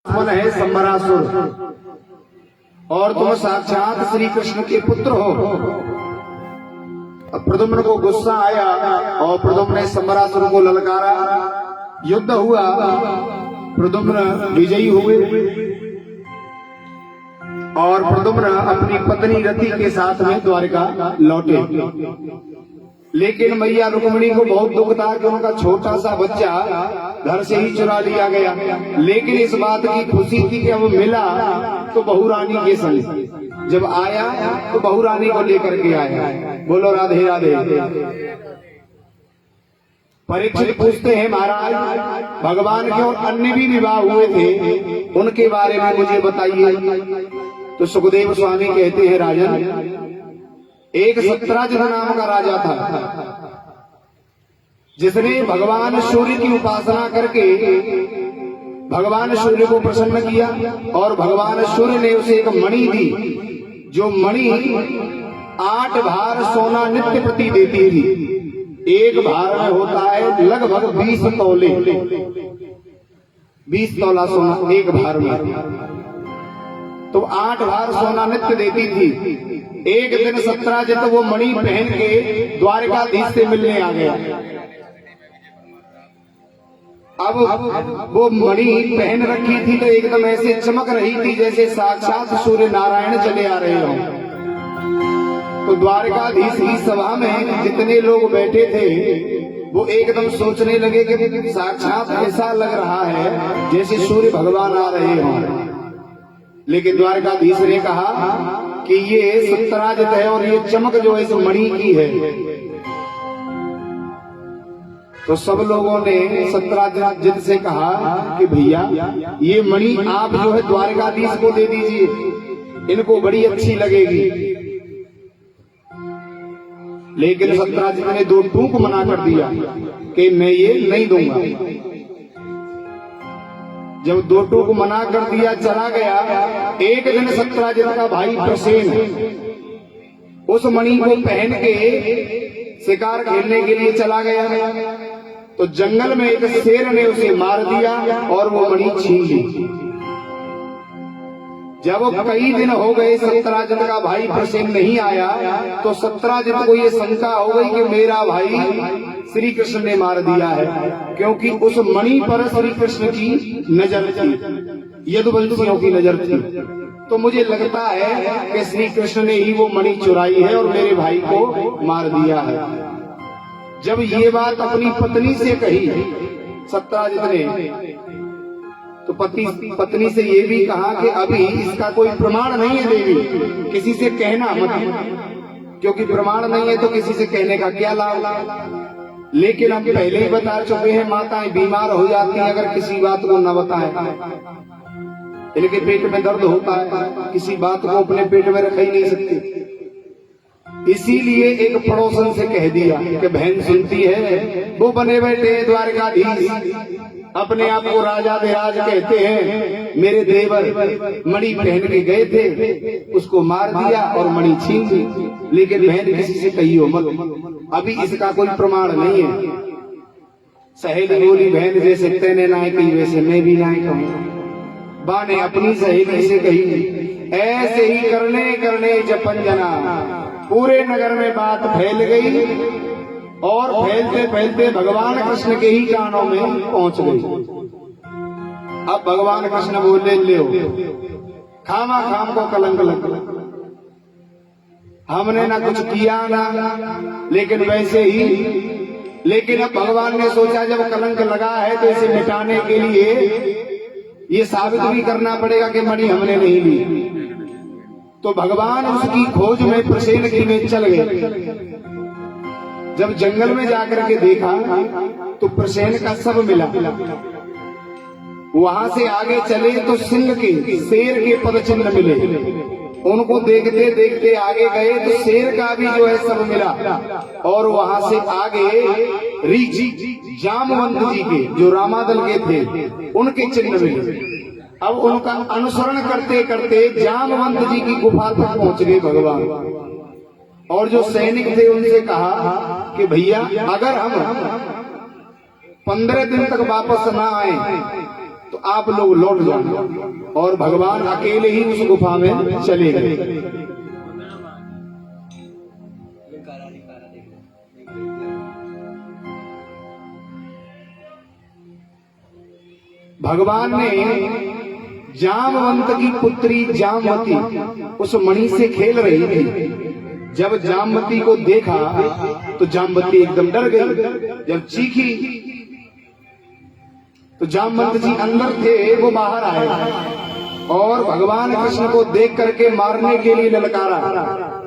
मन है संबरासुर और तुम साक्षात श्री कृष्ण के पुत्र हो। अब प्रद्युम्न को गुस्सा आया और प्रद्युम्न ने संबरासुर को ललकारा। युद्ध हुआ, प्रद्युम्न विजयी हुए और प्रद्युम्न अपनी पत्नी रति के साथ में द्वारिका लौटे। लेकिन मैया रुक्मिणी को बहुत दुख था कि उनका छोटा सा बच्चा घर से ही चुरा लिया गया। लेकिन इस बात की खुशी थी कि अब मिला तो बहू रानी के संग। जब आया तो बहू रानी को लेकर के आया। बोलो राधे राधे। परीक्षित पूछते हैं, महाराज भगवान के और अन्य भी विवाह हुए थे, उनके बारे में मुझे बताइए। तो सुखदेव स्वामी कहते हैं, राजन एक सत्राजित नाम का राजा था, जिसने भगवान सूर्य की उपासना करके भगवान सूर्य को प्रसन्न किया और भगवान सूर्य ने उसे एक मणि दी, जो मणि 8 भार सोना नित्य प्रति देती थी। एक भार में होता है लगभग 20 तोले, 20 तोला सोना एक भार में, तो 8 भार सोना नित्य देती थी। एक दिन सत्राजित वो मणि पहन के द्वारकाधीश से मिलने आ गया। अब वो मणि पहन रखी थी तो एकदम ऐसे चमक रही थी जैसे साक्षात सूर्य नारायण चले आ रहे हो। तो द्वारकाधीश की सभा में जितने लोग बैठे थे वो एकदम सोचने लगे कि साक्षात ऐसा लग रहा है जैसे सूर्य भगवान आ रहे हों। लेकिन द्वारकाधीश ने कहा कि ये सत्राजित है और ये चमक जो है इस मणि की है। तो सब लोगों ने सत्राजित से कहा कि भैया ये मणि आप जो है द्वारकाधीश को दे दीजिए, इनको बड़ी अच्छी लगेगी। लेकिन सत्राजित ने 2 टूक मना कर दिया कि मैं ये नहीं दूंगा। जब 2 टूक मना कर दिया चला गया। एक दिन सत्राजित का भाई प्रसेन उस मणि को पहन के शिकार खेलने के लिए चला गया। तो जंगल में एक शेर ने उसे मार दिया और वो मणि छीन ली। जब कई दिन हो गए सत्राजित का भाई प्रसेन नहीं आया तो सत्राजित को ये शंका हो गई कि मेरा भाई श्री कृष्ण ने मार दिया है, क्योंकि उस मणि पर श्री कृष्ण की नजर थी, यदुवंशियों की नजर थी। तो मुझे लगता है कि श्री कृष्ण ने ही वो मणि चुराई है और मेरे भाई को मार दिया है। जब ये बात अपनी पत्नी से कही सत्राजित ने, तो पत्नी से ये भी कहा कि अभी इसका कोई प्रमाण नहीं है देवी, किसी से कहना मत, क्योंकि प्रमाण नहीं है तो किसी से कहने का क्या लाभ। लेकिन हम पहले ही बता चुके हैं, माताएं बीमार हो जाती हैं अगर किसी बात को न बताएं। इनके पेट में दर्द होता है, किसी बात को अपने पेट में रख ही नहीं सकती। इसीलिए एक पड़ोसन से कह दिया कि बहन सुनती है, वो बने बैठे द्वारकाधीश अपने आप को राजा देराज कहते हैं, मेरे देवर मणि पहन के गए थे, उसको मार दिया और मणि छीन ली। लेकिन बहन किसी से कही हो मत, अभी इसका कोई प्रमाण नहीं है। सहेली बोली, बहन जैसे तेने ना कही वैसे मैं भी ना कहूँ। बा ने अपनी सहेली से कही। ऐसे ही करने करने जपन जना पूरे नगर में बात फैल गई और फैलते फैलते भगवान कृष्ण के ही कानों में पहुंच गई। अब भगवान कृष्ण बोले, ले खामा खाम को कलंक लग, हमने ना कुछ किया ना, लेकिन वैसे ही। लेकिन अब भगवान ने सोचा जब कलंक लगा है तो इसे मिटाने के लिए ये साबित भी करना पड़ेगा कि मणि हमने नहीं ली। तो भगवान उसकी खोज में प्रसेन की में चल गए। जब जंगल में जाकर के देखा तो प्रसेन का सब मिला। वहां से आगे चले तो सिंह के, शेर के पद चिन्ह मिले। उनको देखते देखते आगे गए तो शेर का भी जो है सब मिला। और वहां से आगे रीछ जामवंत जी के, जो रामादल के थे, उनके चिन्ह मिले। अब उनका अनुसरण करते करते जामवंत जी की गुफा तक पहुंच गए भगवान। और जो सैनिक थे उनसे कहा कि भैया अगर हम 15 दिन तक वापस ना आए तो आप लोग लौट जाए। और भगवान अकेले ही उस गुफा में चले गए। भगवान ने जामवंत की पुत्री जामवती उस मणि से खेल रही थी। जब जामवती को देखा तो जामवती एकदम डर गई। जब चीखी तो जामवंत जी अंदर थे, वो बाहर आए और भगवान कृष्ण को देख करके मारने के लिए ललकारा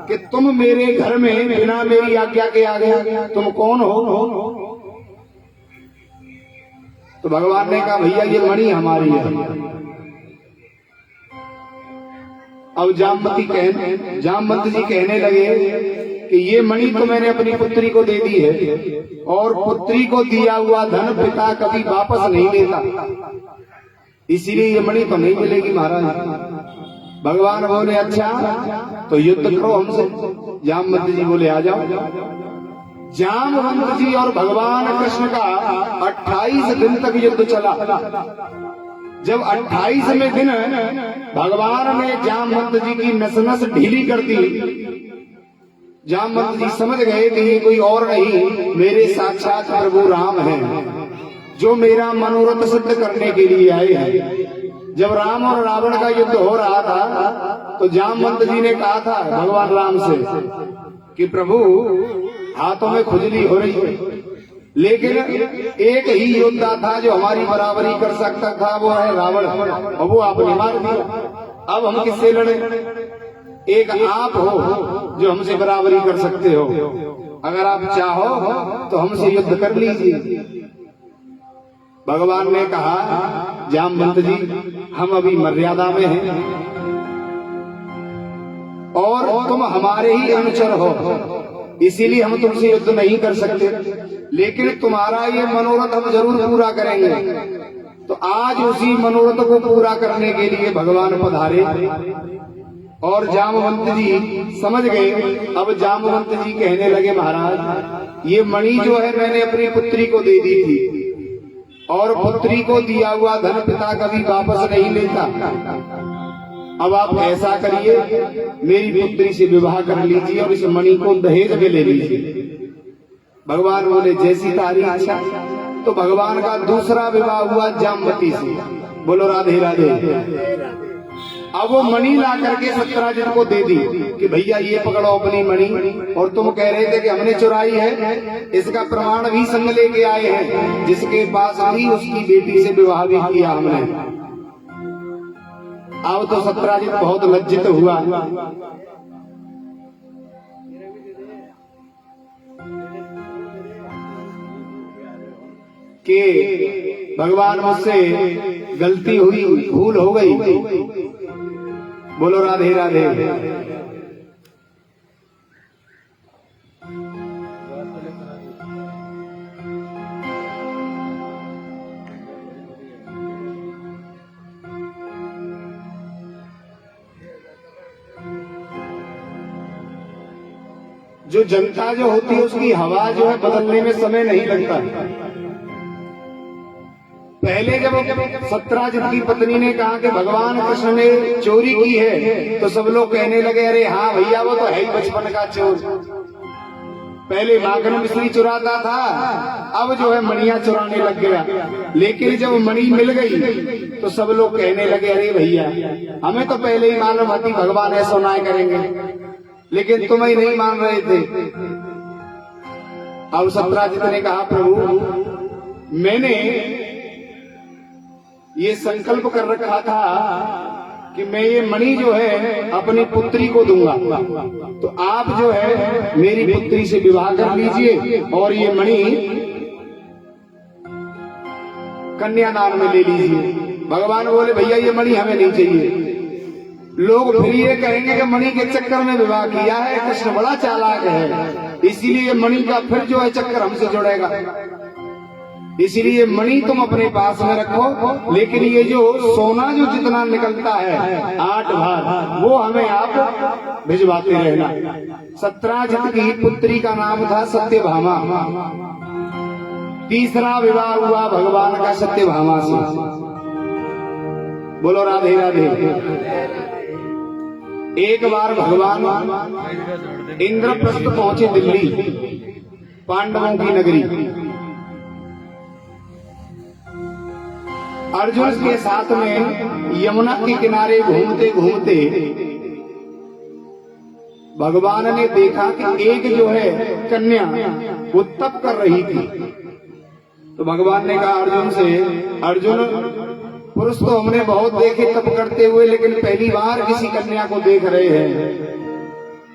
कि तुम मेरे घर में बिना मेरी आज्ञा के आ गए, तुम कौन हो? तो भगवान ने कहा भैया ये मणि हमारी है। अब जामवंत जी कहने लगे कि ये मणि तो मैंने अपनी पुत्री को दे दी है और पुत्री को दिया हुआ धन पिता कभी वापस नहीं लेता, इसीलिए ये मणि तो नहीं मिलेगी महाराज। भगवान बोले अच्छा तो युद्ध करो हमसे। जामवंत जी बोले आ जाओ। जामवंत जी और भगवान कृष्ण का 28 दिन तक युद्ध चला। जब 28वें दिन भगवान ने जामवंत जी की नस नस ढीली कर दी। जामवंत जी समझ गए कि ये कोई और नहीं, मेरे साक्षात प्रभु राम हैं, जो मेरा मनोरथ सिद्ध करने के लिए आए हैं। जब राम और रावण का युद्ध हो रहा था तो जामवंत जी ने कहा था भगवान राम से कि प्रभु हाथों में खुजली हो रही है, लेकिन एक ही योद्धा था जो हमारी बराबरी कर सकता था, वो है रावण, और वो आपने मार दिया। अब हम किससे लड़े? एक आप हो जो हमसे बराबरी कर सकते हो, अगर आप चाहो तो हमसे युद्ध कर लीजिए। भगवान ने कहा जामवंत जी हम अभी मर्यादा में हैं और तुम हमारे ही अनुचर हो, इसीलिए हम तुमसे युद्ध नहीं कर सकते, लेकिन तुम्हारा ये मनोरथ हम जरूर पूरा करेंगे। तो आज उसी मनोरथ को पूरा करने के लिए भगवान पधारे और जामवंत जी समझ गए। अब जामवंत जी कहने लगे महाराज ये मणि जो है मैंने अपनी पुत्री को दे दी थी और पुत्री को दिया हुआ धन पिता कभी वापस नहीं लेता। अब आप ऐसा करिए मेरी पुत्री से विवाह कर लीजिए और इस मणि को दहेज में ले लीजिए। भगवान बोले जैसी तारी इच्छा। तो भगवान का दूसरा विवाह हुआ जामवती से। बोलो राधे राधे। अब वो मणि ला करके सत्यराजित को दे दी कि भैया ये पकड़ो अपनी मणि, और तुम कह रहे थे कि हमने चुराई है, इसका प्रमाण भी संग लेके आए हैं, जिसके पास भी उसकी बेटी से विवाह भी किया हमने। अब तो सत्यराजित बहुत लज्जित हुआ कि भगवान मुझसे गलती हुई, भूल हो गई। बोलो राधे राधे। जो जनता जो होती है उसकी हवा जो है बदलने में समय नहीं लगता। पहले जब सत्यराजित की पत्नी ने कहा कि भगवान कृष्ण ने चोरी की है तो सब लोग कहने लगे अरे हाँ भैया वो तो है ही बचपन का चोर। पहले माखन मिश्री चुराता था, अब जो है मणियां चुराने लग गया। लेकिन जब मणि मिल गई तो सब लोग कहने लगे अरे भैया हमें तो पहले ही मालूम थी भगवान ऐसा ना करेंगे, लेकिन तुम ही नहीं मान रहे थे। अब सत्यराजित ने कहा प्रभु मैंने ये संकल्प कर रखा था कि मैं ये मणि जो है अपनी पुत्री को दूंगा, तो आप जो है मेरी पुत्री से विवाह कर लीजिए और ये मणि कन्यादान में ले लीजिए। भगवान बोले भैया ये मणि हमें नहीं चाहिए। लोग फिर ये कहेंगे कि मणि के चक्कर में विवाह किया है, कृष्ण बड़ा चालाक है, इसीलिए मणि का फिर जो है चक्कर हमसे जुड़ेगा। इसीलिए मणि तुम अपने पास में रखो, लेकिन ये जो सोना जो जितना निकलता है 8 भार वो हमें आप भिजवाते रहना। सत्यराजित की पुत्री का नाम था सत्यभामा। तीसरा विवाह हुआ भगवान का सत्यभामा से। बोलो राधे राधे। एक बार भगवान इंद्रप्रस्थ पहुंचे दिल्ली, पांडवों की नगरी। अर्जुन के साथ में यमुना के किनारे घूमते घूमते भगवान ने देखा कि एक जो है कन्या वो तप कर रही थी। तो भगवान ने कहा अर्जुन से, अर्जुन पुरुष तो हमने बहुत देखे तप करते हुए, लेकिन पहली बार किसी कन्या को देख रहे हैं,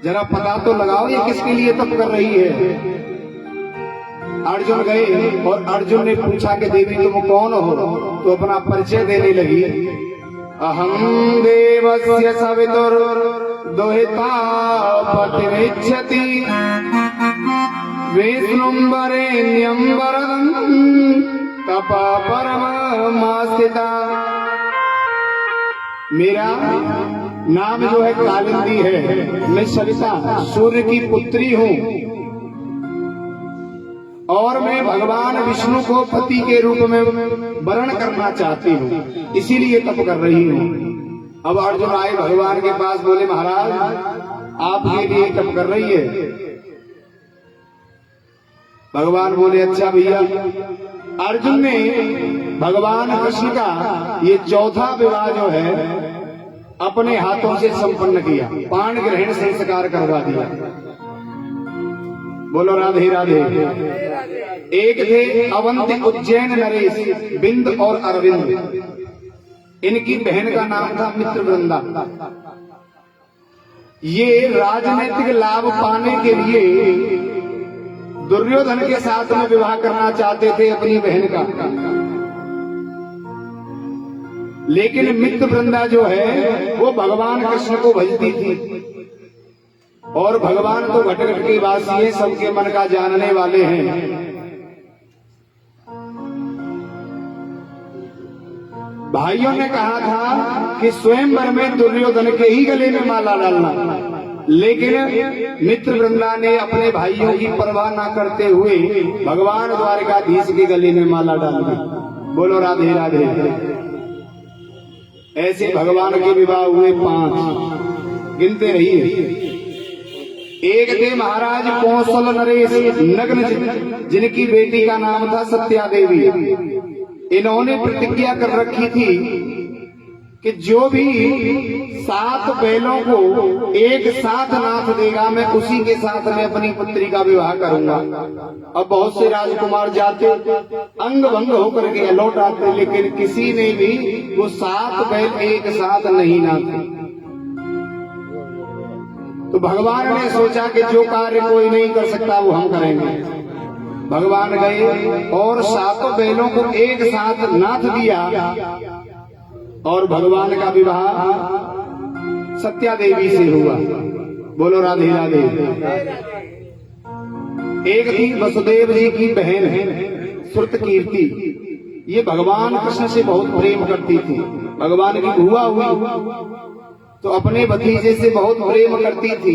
जरा पता तो लगाओ ये किसके लिए तप कर रही है। अर्जुन गए और अर्जुन ने पूछा कि देवी तुम कौन हो? तो अपना परिचय देने लगी। अहम देवस्य सवितुर दोहिता पतिमिच्छति विष्णुम्बरेण्यं वरदं तप परमास्थिता। मेरा नाम जो है कालिंदी है, मैं सविता सूर्य की पुत्री हूँ और मैं भगवान विष्णु को पति के रूप में वरण करना चाहती हूँ, इसीलिए तप कर रही हूँ। अब अर्जुन आए भगवान के पास, बोले महाराज आपके लिए तप कर रही है। भगवान बोले अच्छा भैया। अर्जुन ने भगवान कृष्ण का ये चौथा विवाह जो है अपने हाथों से संपन्न किया, पाण ग्रहण संस्कार करवा दिया। बोलो राधे राधे। एक थे अवंती उज्जैन नरेश, बिंद और अरविंद। इनकी बहन का नाम था मित्रवृंदा। ये राजनीतिक लाभ पाने के लिए दुर्योधन के साथ में विवाह करना चाहते थे अपनी बहन का, लेकिन मित्रवृंदा जो है वो भगवान कृष्ण को भजती थी। और भगवान तो घटघट के वासी है, सबके मन का जानने वाले हैं। भाइयों ने कहा था कि स्वयंवर में दुर्योधन के ही गले में माला डालना, लेकिन मित्रवृंदा ने अपने भाइयों की परवाह न करते हुए भगवान द्वारकाधीश के गले में माला डाल दी। बोलो राधे राधे। ऐसे भगवान के विवाह हुए 5, गिनते रहिए। एक थे महाराज कौशल नरेश नग्न, जिनकी बेटी का नाम था सत्या देवी। इन्होंने प्रतिज्ञा कर रखी थी कि जो भी 7 बैलों को एक साथ नाथ देगा, मैं उसी के साथ में अपनी पुत्री का विवाह करूंगा। अब बहुत से राजकुमार जाते अंग भंग होकर के लौट आते, लेकिन किसी ने भी वो 7 बैल एक साथ नहीं नाथे। तो भगवान ने सोचा कि जो कार्य कोई नहीं कर सकता वो हम करेंगे। भगवान गए और 7 बैलों को एक साथ नाथ दिया और भगवान का विवाह सत्या देवी से हुआ। बोलो राधे राधे। एक थी वसुदेव जी की बहन है श्रुत कीर्ति। ये भगवान कृष्ण से बहुत प्रेम करती थी। भगवान की बुआ हुई तो अपने भतीजे से बहुत प्रेम करती थी,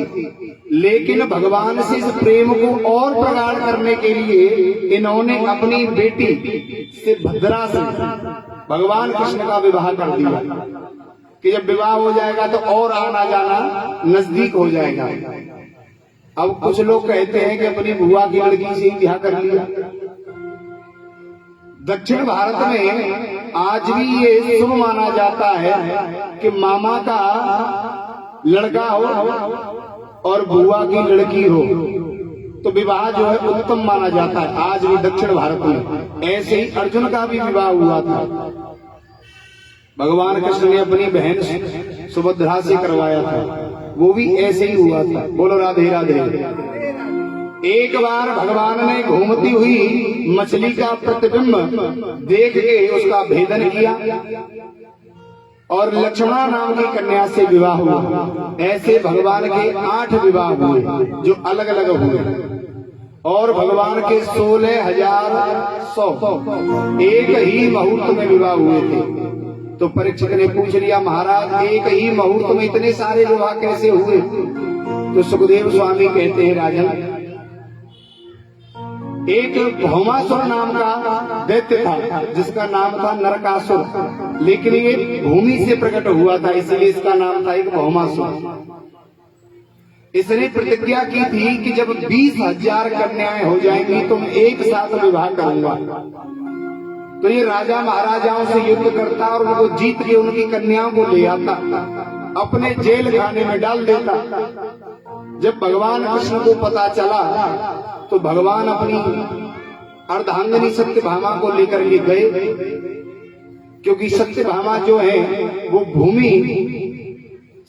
लेकिन भगवान से इस प्रेम को और प्रगाढ़ करने के लिए इन्होंने अपनी बेटी से भद्रा से भगवान कृष्ण का विवाह कर दिया कि जब विवाह हो जाएगा तो और आना जाना नजदीक हो जाएगा। अब कुछ लोग कहते हैं कि अपनी बुआ की लड़की से ही ब्याह कर लिया। दक्षिण भारत में आज भी ये शुभ माना जाता है कि मामा का लड़का हो और बुआ की लड़की हो तो विवाह जो है उत्तम माना जाता है आज भी दक्षिण भारत में। ऐसे ही अर्जुन का भी विवाह हुआ था। भगवान कृष्ण ने अपनी बहन सुभद्रा से करवाया था, वो भी ऐसे ही हुआ था। बोलो राधे राधे। एक बार भगवान ने घूमती हुई मछली का प्रतिबिंब देख के उसका भेदन किया और लक्ष्मणा नाम की कन्या से विवाह हुआ। ऐसे भगवान के 8 विवाह हुए जो अलग अलग हुए और भगवान के 16,100 एक ही मुहूर्त में विवाह हुए थे। तो परीक्षित ने पूछ लिया महाराज एक ही मुहूर्त में इतने सारे विवाह कैसे हुए? तो सुखदेव स्वामी कहते हैं राजन, एक भौमासुर नाम का दैत्य था जिसका नाम था नरकासुर। लेकिन ये भूमि से प्रकट हुआ था, इसलिए इसका नाम था एक भौमासुर। इसने प्रतिज्ञा की थी कि जब 20,000 कन्याएं हो जाएंगी तो मैं एक साथ विवाह करूंगा। तो ये राजा महाराजाओं से युद्ध करता और उनको जीत के उनकी कन्याओं को ले आता, अपने जेल खाने में डाल देता। जब भगवान कृष्ण को पता चला तो भगवान अपनी अर्धांगिनी सत्यभामा को लेकर के गए, क्योंकि सत्यभामा जो है वो भूमि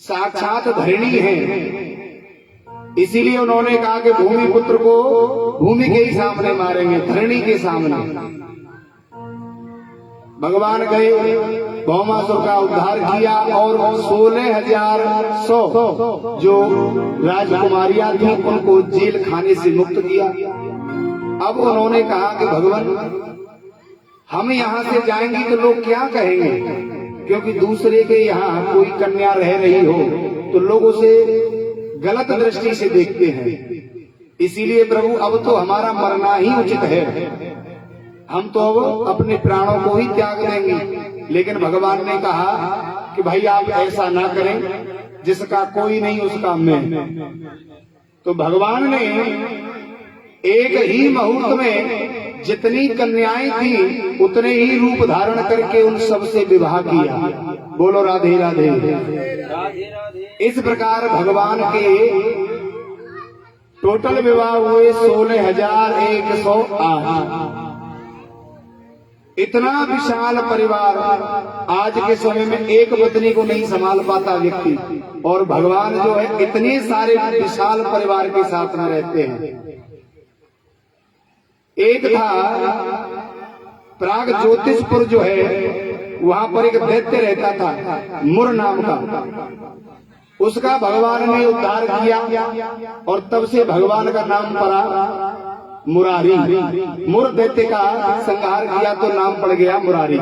साक्षात धरणी है। इसीलिए उन्होंने कहा कि भूमि पुत्र को भूमि के ही सामने मारेंगे, धरणी के सामने। भगवान गए, भौमासुर का उद्धार किया और 16,100 जो राजकुमारियां थी उनको जेल खाने से मुक्त किया। अब उन्होंने कहा कि भगवान, हम यहाँ से जाएंगे तो लोग क्या कहेंगे, क्योंकि दूसरे के यहाँ कोई कन्या रह रही हो तो लोग उसे गलत दृष्टि से देखते हैं। इसीलिए प्रभु अब तो हमारा मरना ही उचित है, हम तो अब अपने प्राणों को ही त्याग देंगे। लेकिन भगवान ने कहा कि भाई आप ऐसा ना करें, जिसका कोई नहीं उसका मैं। तो भगवान ने एक ही मुहूर्त में जितनी कन्याएं थी उतने ही रूप धारण करके उन सब से विवाह किया। बोलो राधे राधे। इस प्रकार भगवान के टोटल विवाह हुए 16,108। इतना विशाल परिवार आज के समय में एक पत्नी को नहीं संभाल पाता व्यक्ति, और भगवान जो है इतने सारे विशाल परिवार के साथ में रहते हैं। एक था प्राग ज्योतिषपुर जो है, वहां पर एक दैत्य रहता था मुर नाम का। उसका भगवान ने उद्धार किया और तब से भगवान का नाम पड़ा मुरारी। मुर दैत्य का संहार किया तो नाम पड़ गया मुरारी।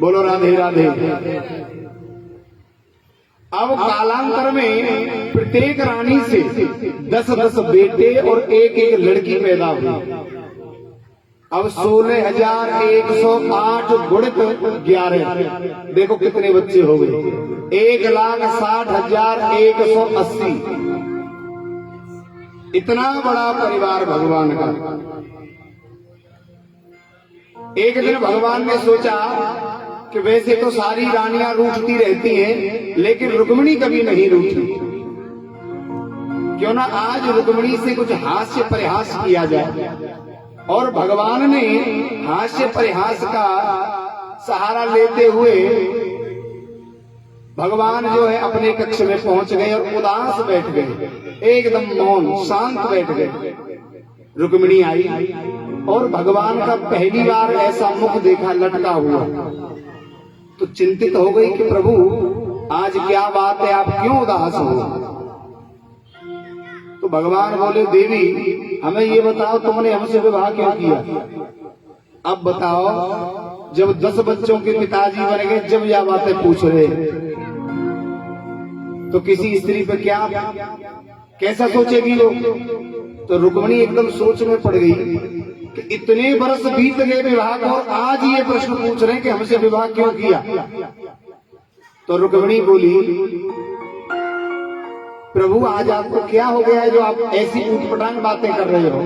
बोलो राधे राधे। अब कालांतर में प्रत्येक रानी से 10-10 बेटे और एक लड़की पैदा हुई। अब 16,108 गुणित 11, देखो कितने बच्चे हो गए। 1,60,180। इतना बड़ा परिवार भगवान का। एक दिन भगवान ने सोचा कि वैसे तो सारी रानियां रूठती रहती हैं, लेकिन रुक्मिणी कभी नहीं रूठी। क्यों ना आज रुक्मिणी से कुछ हास्य परिहास किया जाए। और भगवान ने हास्य परिहास का सहारा लेते हुए भगवान जो है अपने कक्ष में पहुंच गए और उदास बैठ गए, एकदम मौन शांत बैठ गए। रुक्मिणी आई और भगवान का पहली बार ऐसा मुख देखा लटका हुआ, तो चिंतित हो गई कि प्रभु आज क्या बात है, आप क्यों उदास हो। तो भगवान बोले, देवी हमें ये बताओ तुमने हमसे विवाह क्यों किया। अब बताओ, जब 10 बच्चों के पिताजी बन गए, जब यह बातें पूछ रहे तो किसी स्त्री पे क्या कैसा सोचेगी लोग। तो रुक्मिणी एकदम सोच में पड़ गई कि इतने वर्ष बीत गए विवाह को और आज ये प्रश्न पूछ रहे हैं कि हमसे विवाह क्यों किया। तो रुक्मिणी बोली, प्रभु आज आपको क्या हो गया है जो आप ऐसी ऊटपटांग बातें कर रहे हो।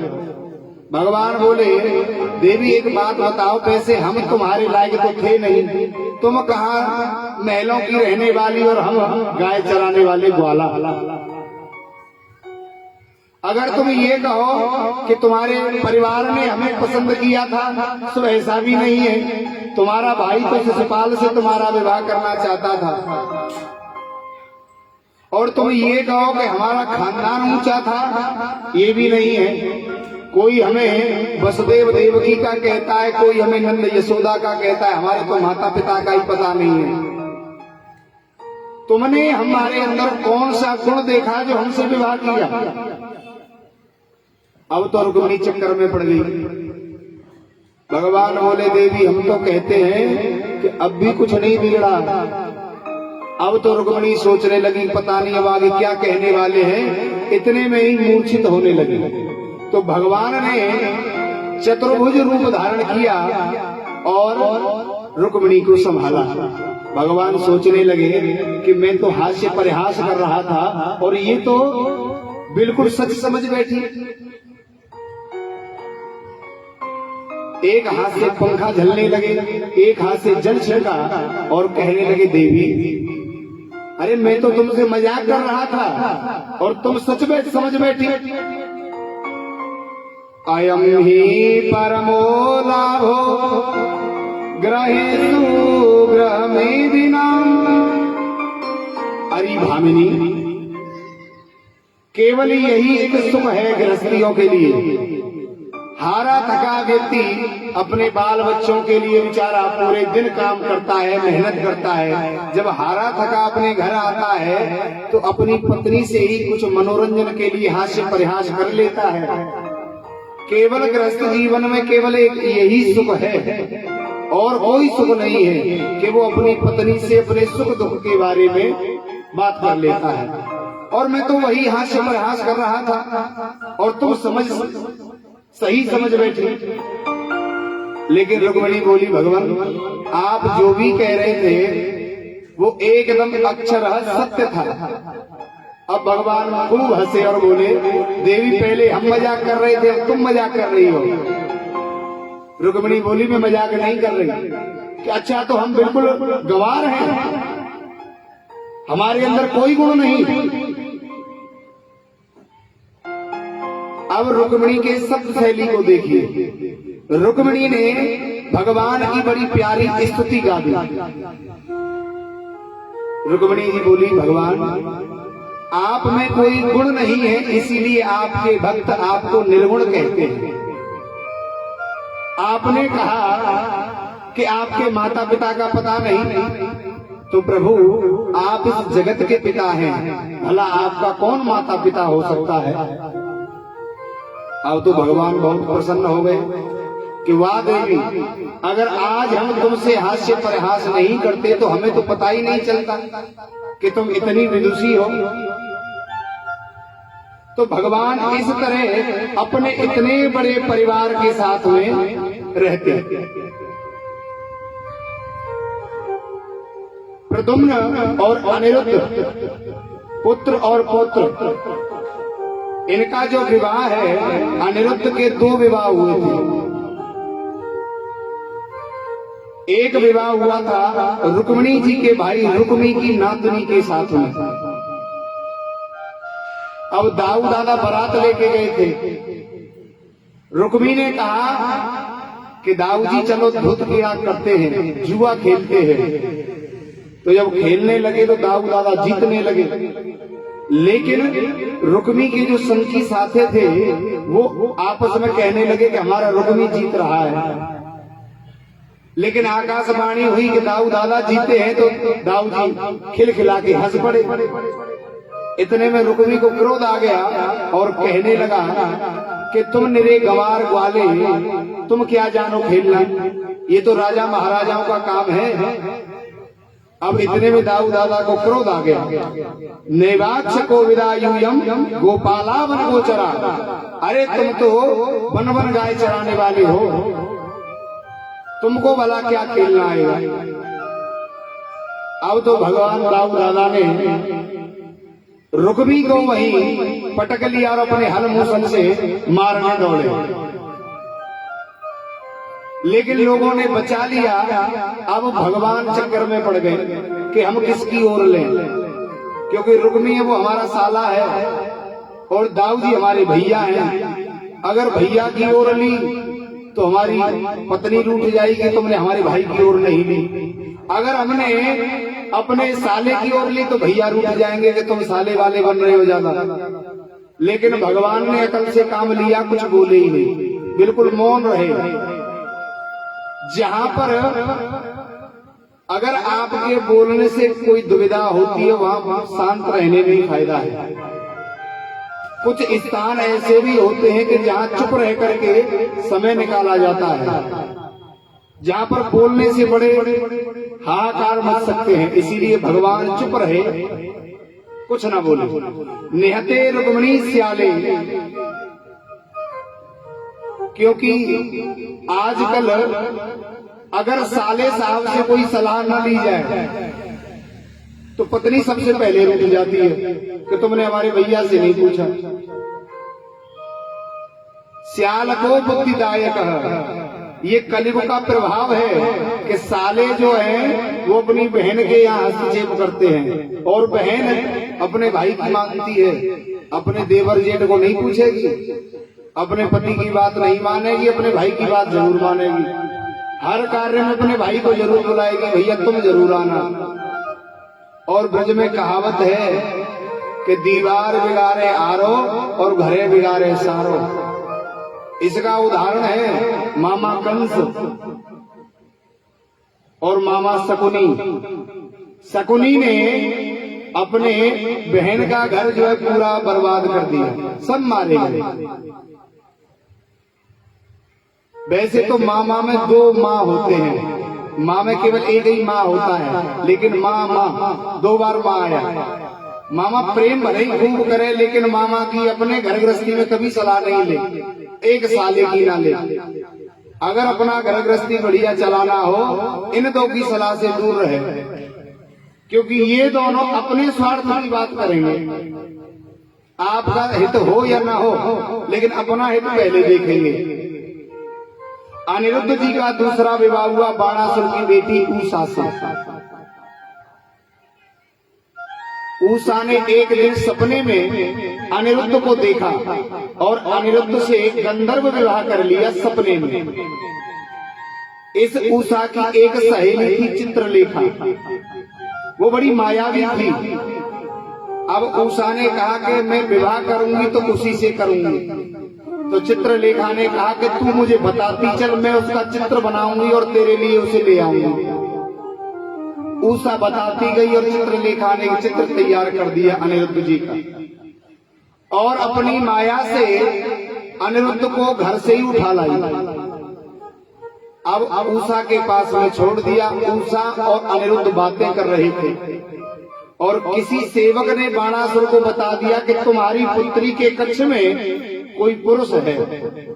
भगवान बोले, देवी एक बात बताओ, वैसे हम तुम्हारे लायक तो थे नहीं, तुम कहाँ महलों की रहने वाली और हम गाय चराने वाले ग्वाला। अगर तुम ये कहो कि तुम्हारे परिवार ने हमें पसंद किया था तो ऐसा भी नहीं है। तुम्हारा भाई तो शिशुपाल से तुम्हारा विवाह करना चाहता था। और तुम ये कहो कि हमारा खानदान ऊंचा था, ये भी नहीं है। कोई हमें वसुदेव देवकी का कहता है, कोई हमें नंद यशोदा का कहता है, हमारे तो माता पिता का ही पता नहीं है। तुमने हमारे अंदर कौन सा गुण देखा जो हमसे विवाह किया। अब तो रुक्मिणी चक्कर में पड़ गई। भगवान बोले, देवी हम तो कहते हैं कि अब भी कुछ नहीं बिगड़ा। अब तो रुक्मिणी सोचने लगी, पता नहीं अब आगे क्या कहने वाले हैं, इतने में ही मूर्छित होने लगी। तो भगवान ने चतुर्भुज रूप धारण किया और रुक्मिणी को संभाला। भगवान सोचने लगे कि मैं तो हास्य परिहास कर रहा था और ये तो बिल्कुल सच समझ बैठी। एक हाथ से पंखा झलने लगे, एक हाथ से जल छिड़का और कहने लगे देवी अरे मैं तो तुमसे मजाक कर रहा था और तुम सच में समझ बैठी। अयम ही परमो लाभो ग्रहेषु ग्रहमेदिनाम्। अरे भामिनी, केवल यही एक सुख है गृहस्थियों के लिए। हारा थका व्यक्ति अपने बाल बच्चों के लिए बेचारा पूरे दिन काम करता है, मेहनत करता है। जब हारा थका अपने घर आता है तो अपनी पत्नी से ही कुछ मनोरंजन के लिए हास्य परिहास कर लेता है। केवल गृहस्थ जीवन में केवल एक यही सुख है और कोई सुख नहीं है कि वो अपनी पत्नी से अपने सुख दुख के बारे में बात कर लेता है। और मैं तो वही हास्य परिहास कर रहा था और तुम सही समझ बैठे। लेकिन रुक्मिणी बोली भगवान आप जो भी कह रहे थे वो एकदम अक्षरशः सत्य था। अब भगवान खूब हंसे और बोले देवी पहले हम मजाक कर रहे थे, अब तुम मजाक कर रही हो। रुक्मिणी बोली मैं मजाक नहीं कर रही कि अच्छा तो हम बिल्कुल गवार हैं, हमारे अंदर कोई गुण नहीं। अब रुक्मिणी के शब्द शैली को देखिए। रुक्मिणी ने भगवान की बड़ी प्यारी स्तुति गा दी। रुक्मिणी जी बोली भगवान आप में कोई गुण नहीं है, इसीलिए आपके भक्त आपको निर्गुण कहते हैं। आपने कहा कि आपके माता पिता का पता नहीं, तो प्रभु आप इस जगत के पिता हैं, भला आपका कौन माता पिता हो सकता है। अब तो भगवान बहुत प्रसन्न हो गए कि वाह देवी अगर आज हम तुमसे हास्य परिहास नहीं करते तो हमें तो पता ही नहीं चलता कि तुम इतनी विदुषी हो। तो भगवान इस तरह अपने इतने बड़े परिवार के साथ में रहते हैं। प्रद्युम्न और अनिरुद्ध पुत्र और पौत्र इनका जो विवाह है, अनिरुद्ध के 2 विवाह हुए थे। एक विवाह हुआ था रुक्मिणी जी के भाई रुक्मी की नातनी के साथ में। अब दाऊ दादा बारात लेके गए थे। रुक्मी ने कहा कि दाऊ जी चलो धूत क्रीड़ा करते हैं, जुआ खेलते हैं। तो जब खेलने लगे तो दाऊ दादा जीतने लगे। लेकिन रुक्मी के जो संगी साथी थे वो आपस में कहने लगे कि हमारा रुक्मी जीत रहा है। लेकिन आकाशवाणी हुई कि दाऊ दादा जीते हैं तो दाऊ जी खिलखिला के हंस पड़े। इतने में रुक्मी को क्रोध आ गया और कहने लगा कि तुम निरे गवार ग्वाले, तुम क्या जानो खेलना, ये तो राजा महाराजाओं का काम है। अब इतने में दाऊ दादा को क्रोध आ गया। नैवाक्ष को विदायूयम गोपाला वन गोचरा, अरे तुम तो वन वन गाय चराने वाले हो, तुमको भला क्या खेलना आएगा। अब तो भगवान दाऊ दादा ने रुक्मी को वहीं पटक लिया और अपने हल मूसल से मारने दौड़े। लेकिन लोगों ने बचा लिया। अब भगवान चक्कर में पड़ गए कि हम किसकी ओर लें, क्योंकि रुक्मी है वो हमारा साला है और दाऊ जी हमारे भैया हैं। अगर भैया की ओर ली तो हमारी पत्नी रूठ जाएगी, तुमने हमारे भाई की ओर नहीं ली। अगर हमने अपने साले की ओर ली तो भैया रूठ जाएंगे कि तुम साले वाले बन रहे हो ज्यादा। लेकिन भगवान ने अकल से काम लिया, कुछ बोले ही नहीं, बिल्कुल मौन रहे। जहां पर अगर आपके बोलने से कोई दुविधा होती है वहां शांत रहने में ही फायदा है। कुछ स्थान ऐसे भी होते हैं कि जहां चुप रह करके समय निकाला जाता है, जहां पर बोलने से बड़े हाहाकार मच सकते हैं। इसीलिए भगवान चुप रहे, कुछ ना बोले। निहते रुक्मिणी स्याले, क्योंकि आजकल अगर साले साहब से कोई सलाह न ली जाए तो पत्नी सबसे पहले रुक जाती है कि तुमने हमारे भैया से नहीं पूछा। सियाल को बुद्धिदायक है, ये कलयुग का प्रभाव है कि साले जो हैं वो अपनी बहन के यहाँ हस्तक्षेप करते हैं और बहन अपने भाई की मानती है, अपने देवर जेठ को नहीं पूछेगी, अपने पति की बात नहीं मानेगी, अपने भाई की बात जरूर मानेगी। हर कार्य में अपने भाई को जरूर बुलाएगी, भैया तुम जरूर आना। और ब्रज में कहावत है कि दीवार बिगाड़े आरो और घरे बिगाड़े सारो। इसका उदाहरण है मामा कंस और मामा शकुनी। शकुनी ने अपने बहन का घर जो है पूरा बर्बाद कर दिया, सब मारे गए। वैसे तो मामा में दो माँ होते हैं, माँ में केवल एक ही माँ होता है, लेकिन माँ दो बार माँ आया। मामा प्रेम भले ही खूब करे, लेकिन मामा की अपने घर गृहस्थी में कभी सलाह नहीं ले, एक साले की ना ले। अगर अपना घर गृहस्थी बढ़िया चलाना हो, इन दो की सलाह से दूर रहे, क्योंकि ये दोनों अपने स्वार्थ की बात करेंगे। आपका हित हो या ना हो, लेकिन अपना हित पहले देखेंगे। अनिरुद्ध जी का दूसरा विवाह हुआ बाणासुर की बेटी उषा से। उषा ने एक दिन सपने में अनिरुद्ध को देखा और अनिरुद्ध से गंधर्व विवाह कर लिया सपने में। इस उषा की एक सहेली थी चित्रलेखा, वो बड़ी मायावी थी। अब उषा ने कहा कि मैं विवाह करूंगी तो उसी से करूंगी। तो चित्रलेखा ने कहा कि तू मुझे बताती चल, मैं उसका चित्र बनाऊंगी और तेरे लिए उसे ले आऊंगी। उषा बताती गई और चित्रलेखा ने चित्र तैयार कर दिया अनिरुद्ध जी का और अपनी माया से अनिरुद्ध को घर से ही उठा लाई। अब उषा के पास में छोड़ दिया। उषा और अनिरुद्ध बातें कर रहे थे और किसी सेवक ने बाणासुर को बता दिया कि तुम्हारी पुत्री के कक्ष में कोई पुरुष है,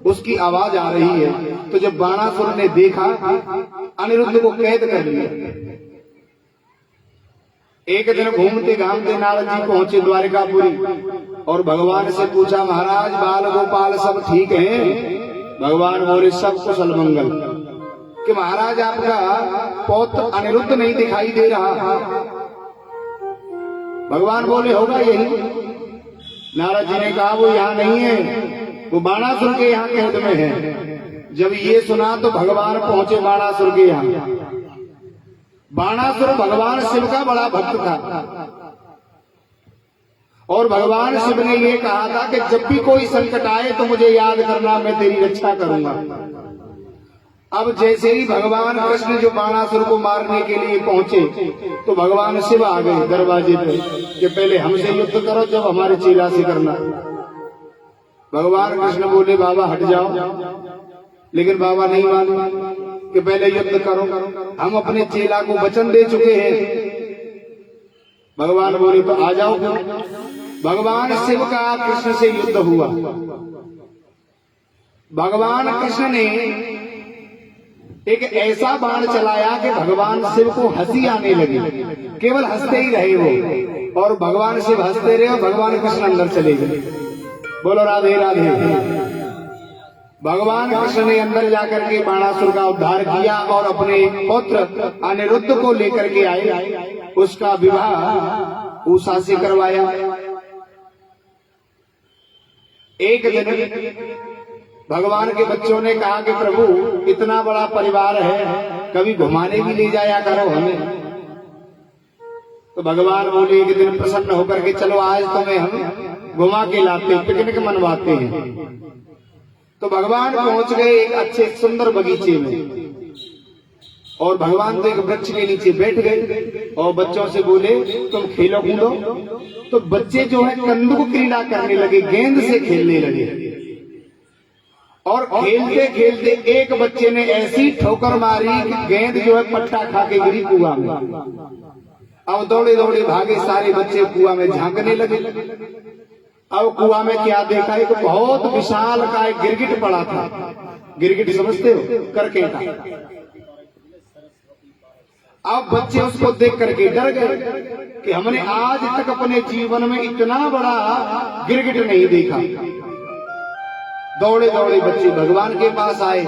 उसकी आवाज आ रही है। तो जब बाणासुर ने देखा, अनिरुद्ध को कैद कर लिया। एक दिन घूमते घामते नारद जी पहुंचे द्वारिकापुरी और भगवान से पूछा, महाराज बाल गोपाल सब ठीक हैं? भगवान बोले सब कुशल मंगल। कि महाराज आपका पौत्र अनिरुद्ध नहीं दिखाई दे रहा। भगवान बोले होगा यही। नारद जी ने कहा वो यहाँ नहीं है, वो बाणासुर के यहाँ कैद में है। जब ये सुना तो भगवान पहुंचे बाणासुर के यहाँ। बाणासुर भगवान शिव का बड़ा भक्त था और भगवान शिव ने ये कहा था कि जब भी कोई संकट आए तो मुझे याद करना, मैं तेरी रक्षा करूंगा। अब जैसे ही भगवान कृष्ण जो बाणासुर को मारने के लिए पहुंचे तो भगवान शिव आ गए दरवाजे पे कि पहले हमसे युद्ध करो, जब हमारे चेला से करना। भगवान कृष्ण बोले बाबा हट जाओ, लेकिन बाबा नहीं माने कि पहले युद्ध करो, हम अपने चेला को वचन दे चुके हैं। भगवान बोले तो आ जाओ। भगवान शिव का कृष्ण से युद्ध हुआ। भगवान कृष्ण ने एक ऐसा बाण चलाया कि भगवान शिव को हंसी आने लगी। केवल हंसते ही रहे वो, और भगवान शिव हंसते रहे और भगवान कृष्ण अंदर चले गए। बोलो राधे राधे। भगवान कृष्ण ने अंदर जाकर के बाणासुर का उद्धार किया और अपने पुत्र अनिरुद्ध को लेकर के आए। उसका विवाह उषा से करवाया। एक दिन भगवान के बच्चों ने कहा कि प्रभु इतना बड़ा परिवार है, कभी घुमाने भी ले जाया करो हमें। तो भगवान बोले एक दिन प्रसन्न होकर के चलो आज तुम्हें हम घुमा के लाते, पिकनिक मनवाते हैं। तो भगवान पहुंच गए एक अच्छे सुंदर बगीचे में और भगवान तो एक वृक्ष के नीचे बैठ गए और बच्चों से बोले तुम खेलो कूदो। तो बच्चे जो है कंदुक क्रीड़ा करने लगे, गेंद से खेलने लगे और खेलते खेलते एक बच्चे ने ऐसी ठोकर मारी कि गेंद जो है पट्टा खा के गिरी कुआं में। अब दौड़े दौड़े भागे सारे बच्चे कुआं में झांकने लगे। अब कुआं में क्या देखा, एक बहुत विशाल का एक गिरगिट पड़ा था। गिरगिट समझते हो, करके था। अब बच्चे उसको देख करके डर गए कि हमने आज तक अपने जीवन में इतना बड़ा गिरगिट नहीं देखा। दौड़े दौड़े बच्चे भगवान के पास आए,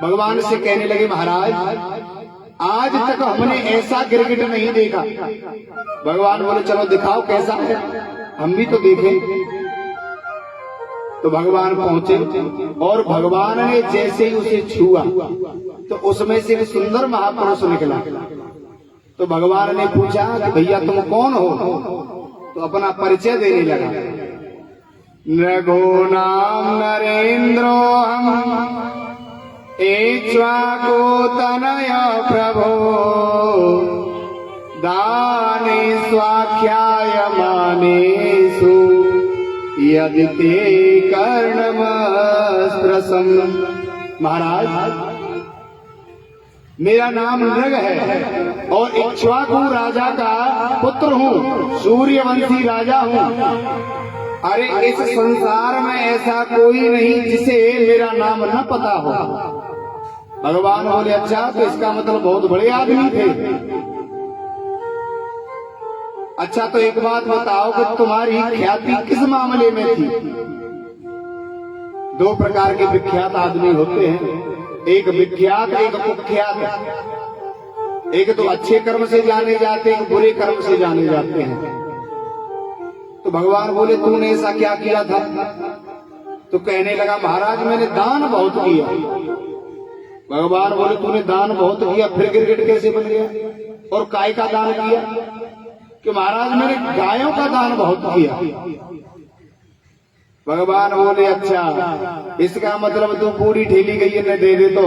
भगवान से कहने लगे महाराज आज तक हमने ऐसा गिरगिट नहीं देखा। भगवान बोले चलो दिखाओ कैसा है, हम भी तो देखें। तो भगवान पहुंचे और भगवान ने जैसे ही उसे छुआ तो उसमें से एक सुंदर महापुरुष निकला। तो भगवान ने पूछा कि भैया तुम कौन हो? तो अपना परिचय देने लगा। नृगो नाम नरेंद्रो हम इक्ष्वाकु तनय प्रभो दाने स्वाख्याय मानेषु यदि ते कर्णमस्पृशम्। महाराज मेरा नाम नृग है और इक्ष्वाकु राजा का पुत्र हूँ, सूर्यवंशी राजा हूँ। अरे इस संसार में ऐसा कोई नहीं जिसे मेरा नाम न पता हो। भगवान बोले अच्छा तो इसका मतलब बहुत बड़े आदमी थे। अच्छा तो एक बात बताओ कि तुम्हारी ख्याति किस मामले में थी? दो प्रकार के विख्यात आदमी होते हैं, एक विख्यात एक कुख्यात। एक तो अच्छे कर्म से जाने जाते हैं, एक बुरे कर्म से जाने जाते हैं। तो भगवान बोले तूने ऐसा क्या किया था? तो कहने लगा महाराज मैंने दान बहुत किया। भगवान बोले तूने दान बहुत किया फिर गिरगिट कैसे बन गया? और काय का दान किया? कि महाराज मैंने गायों का दान बहुत किया। भगवान बोले अच्छा इसका मतलब तू पूरी ठेली गई न दे दे तो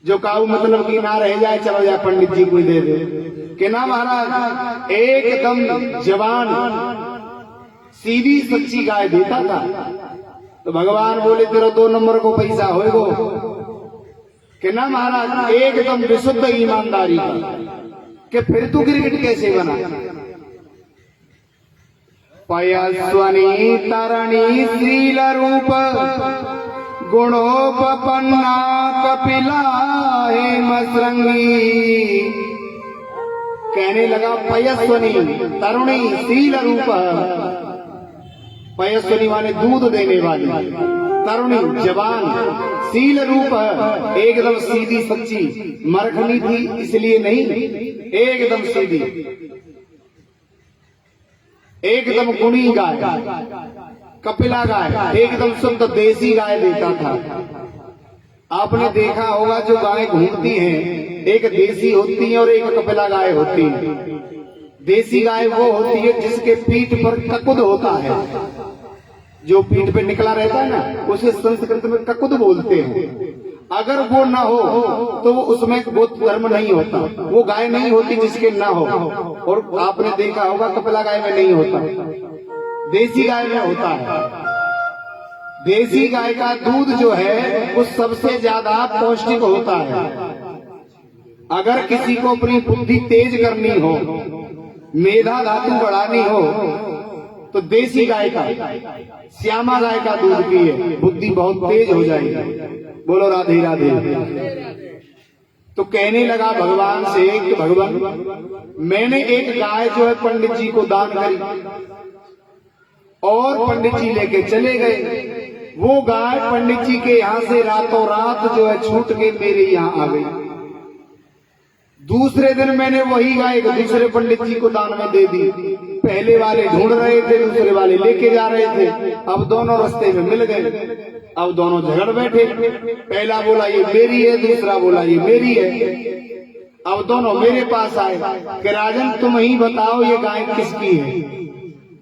जो काऊ मतलब कि ना रह जाए, चलो जाए पंडित जी को दे दे। कि ना महाराज एकदम जवान सीधी सच्ची गाय देता था। तो भगवान बोले तेरा 2 नंबर को पैसा होएगो। कि ना महाराज एकदम विशुद्ध ईमानदारी का। कि फिर तू गिरगिट कैसे बना? पयस्वनी तरणी श्रील रूप गुणोपन्ना कपिला हेम श्रृंगी। कहने लगा पयस्वनी तरुणी श्रील रूप। पयस्वनी माने दूध देने वाली, तरुणी जवान, शील रूप एकदम सीधी सच्ची। मरखनी थी इसलिए नहीं, एकदम सीधी एकदम गुणी गाय, कपिला गाय एकदम शुद्ध देसी गाय देता था। आपने देखा होगा जो गाय घूमती हैं एक देसी होती है और एक कपिला गाय होती है। देसी गाय वो होती है जिसके पीठ पर ककुद होता है, जो पीठ पे निकला रहता है ना उसे संस्कृत में ककुद बोलते हैं। अगर वो ना हो तो वो उसमें वो धर्म नहीं होता, वो गाय नहीं होती जिसके ना हो। और आपने देखा होगा कपिला गाय में नहीं होता, देसी गाय में होता है। देसी गाय का दूध जो है वो सबसे ज्यादा पौष्टिक होता है। अगर किसी को अपनी बुद्धि तेज करनी हो, मेधा धातु बढ़ानी हो तो देसी गाय का, श्यामा गाय का दूध पिए, बुद्धि बहुत तेज हो जाएगी। बोलो राधे राधे। तो कहने लगा भगवान से कि भगवान मैंने एक गाय जो है पंडित जी को दान करी और पंडित जी लेके चले गए। वो गाय पंडित जी के यहाँ से रातों रात जो है छूट के मेरे यहाँ आ गई। दूसरे दिन मैंने वही गाय दूसरे पंडित जी को दान में दे दी। पहले वाले ढूंढ रहे थे, दूसरे वाले लेके जा रहे थे। अब दोनों रास्ते में मिल गए। अब दोनों झगड़ बैठे। पहला बोला ये मेरी है, दूसरा बोला ये मेरी है। अब दोनों मेरे पास आए कि राजन तुम ही बताओ ये गाय किसकी है।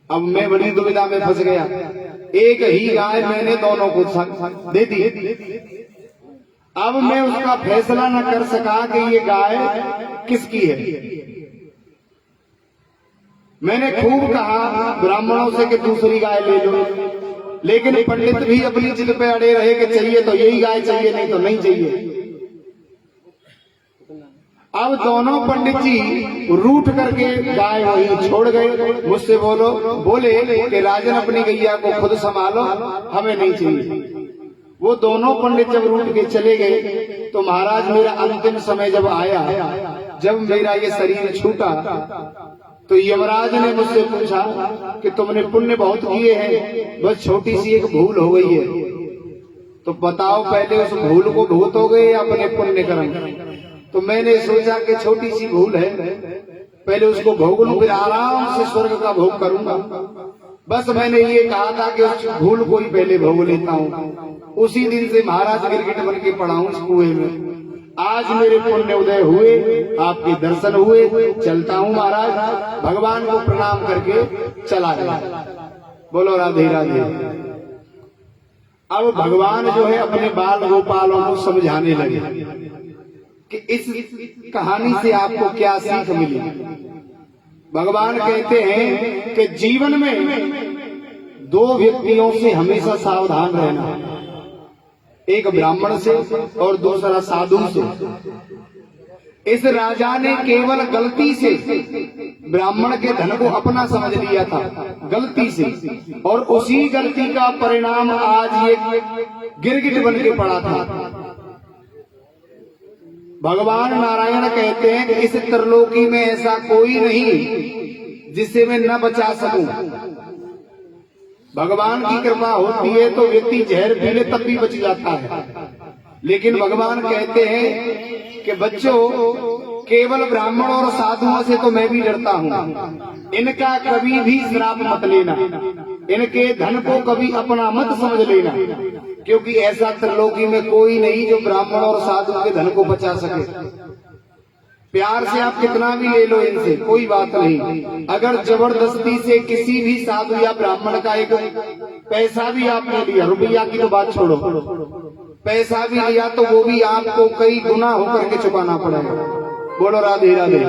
अब मैं बड़ी दुविधा में फंस गया। एक ही गाय मैंने दोनों को दे दी। अब मैं उसका फैसला न कर सका कि ये गाय किसकी है। मैंने खूब कहा ब्राह्मणों से कि दूसरी गाय ले लो, लेकिन पंडित भी अपनी जिद पे अड़े रहे कि चाहिए तो यही गाय चाहिए, नहीं तो नहीं चाहिए। अब दोनों पंडित जी रूठ करके गाय वहीं छोड़ गए। मुझसे बोले कि राजन अपनी गैया को खुद संभालो, हमें नहीं चाहिए। वो दोनों पंडित जब रूठ के चले गए तो महाराज मेरा अंतिम समय जब आया, जब मेरा ये शरीर छूटा, तो यमराज ने मुझसे पूछा कि तुमने पुण्य बहुत किए हैं, बस छोटी सी एक भूल हो गई है, तो बताओ पहले उस भूल को भुगतोगे या अपने पुण्य कर्म। तो मैंने सोचा कि छोटी सी भूल है, पहले उसको भोग लूं, फिर आराम से स्वर्ग का भोग करूंगा। बस मैंने ये कहा था कि उस भूल को ही पहले भोग लेता हूँ। उसी दिन से महाराज गिरगिट बन के पड़ा हूँ इस कुएं में। आज मेरे पुण्य उदय हुए, आपके दर्शन हुए, चलता हूँ महाराज। भगवान को प्रणाम करके चला गया। बोलो राधे राधे। अब भगवान जो है अपने बाल गोपालों को समझाने लगे कि इस कहानी से आपको क्या सीख मिली। भगवान कहते हैं कि जीवन में दो व्यक्तियों से हमेशा सावधान रहना, एक ब्राह्मण से और दूसरा साधु से। इस राजा ने केवल गलती से ब्राह्मण के धन को अपना समझ लिया था, गलती से, और उसी गलती का परिणाम आज ये गिरगिट बन के पड़ा था। भगवान नारायण कहते हैं कि इस त्रिलोकी में ऐसा कोई नहीं जिससे मैं न बचा सकूं। भगवान की कृपा होती है तो व्यक्ति जहर पी ले तब भी बच जाता है, लेकिन भगवान कहते हैं कि बच्चों, केवल ब्राह्मण और साधुओं से तो मैं भी डरता हूँ। इनका कभी भी श्राप मत लेना, इनके धन को कभी अपना मत समझ लेना, क्योंकि ऐसा त्रिलोकी में कोई नहीं जो ब्राह्मण और साधु के धन को बचा सके। प्यार से आप कितना भी ले लो इनसे, कोई बात नहीं। अगर जबरदस्ती से किसी भी साधु या ब्राह्मण का एक पैसा भी आपने लिया, रुपया की तो बात छोड़ो, पैसा भी लिया तो वो भी आपको कई गुना होकर के चुकाना पड़ेगा। बोलो राधे राधे।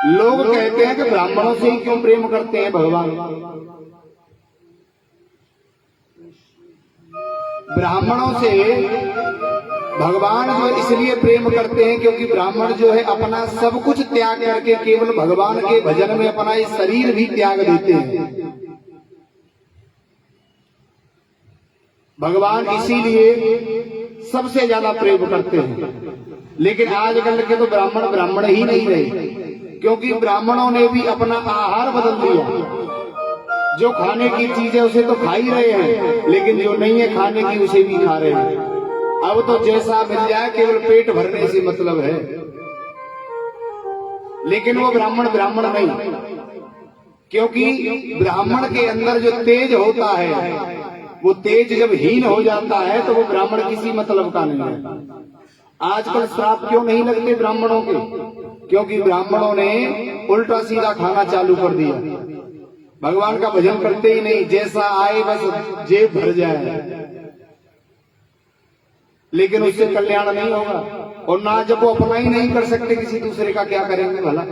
लोग कहते हैं कि ब्राह्मणों से ही क्यों प्रेम करते हैं भगवान। ब्राह्मणों से भगवान जो इसलिए प्रेम करते हैं क्योंकि ब्राह्मण जो है अपना सब कुछ त्याग करके केवल भगवान के भजन में अपना ये शरीर भी त्याग देते हैं। भगवान इसीलिए सबसे ज्यादा प्रेम करते हैं। लेकिन आजकल के तो ब्राह्मण ही नहीं रहे, क्योंकि ब्राह्मणों ने भी अपना आहार बदल दिया। जो खाने की चीज है उसे तो खा ही रहे हैं, लेकिन जो नहीं है खाने की उसे भी खा रहे हैं। अब तो जैसा मिल जाए केवल पेट भरने से मतलब है, लेकिन वो ब्राह्मण नहीं, क्योंकि ब्राह्मण के अंदर जो तेज होता है वो तेज जब हीन हो जाता है तो वो ब्राह्मण किसी मतलब का नहीं है। आजकल श्राप क्यों नहीं लगते ब्राह्मणों के? क्योंकि ब्राह्मणों ने उल्टा सीधा खाना चालू कर दिया, भगवान का भजन करते ही नहीं, जैसा आए बस जेब भर जाए, लेकिन उससे कल्याण नहीं होगा। और ना जब वो अपना ही नहीं कर सकते किसी दूसरे का क्या करेंगे भला।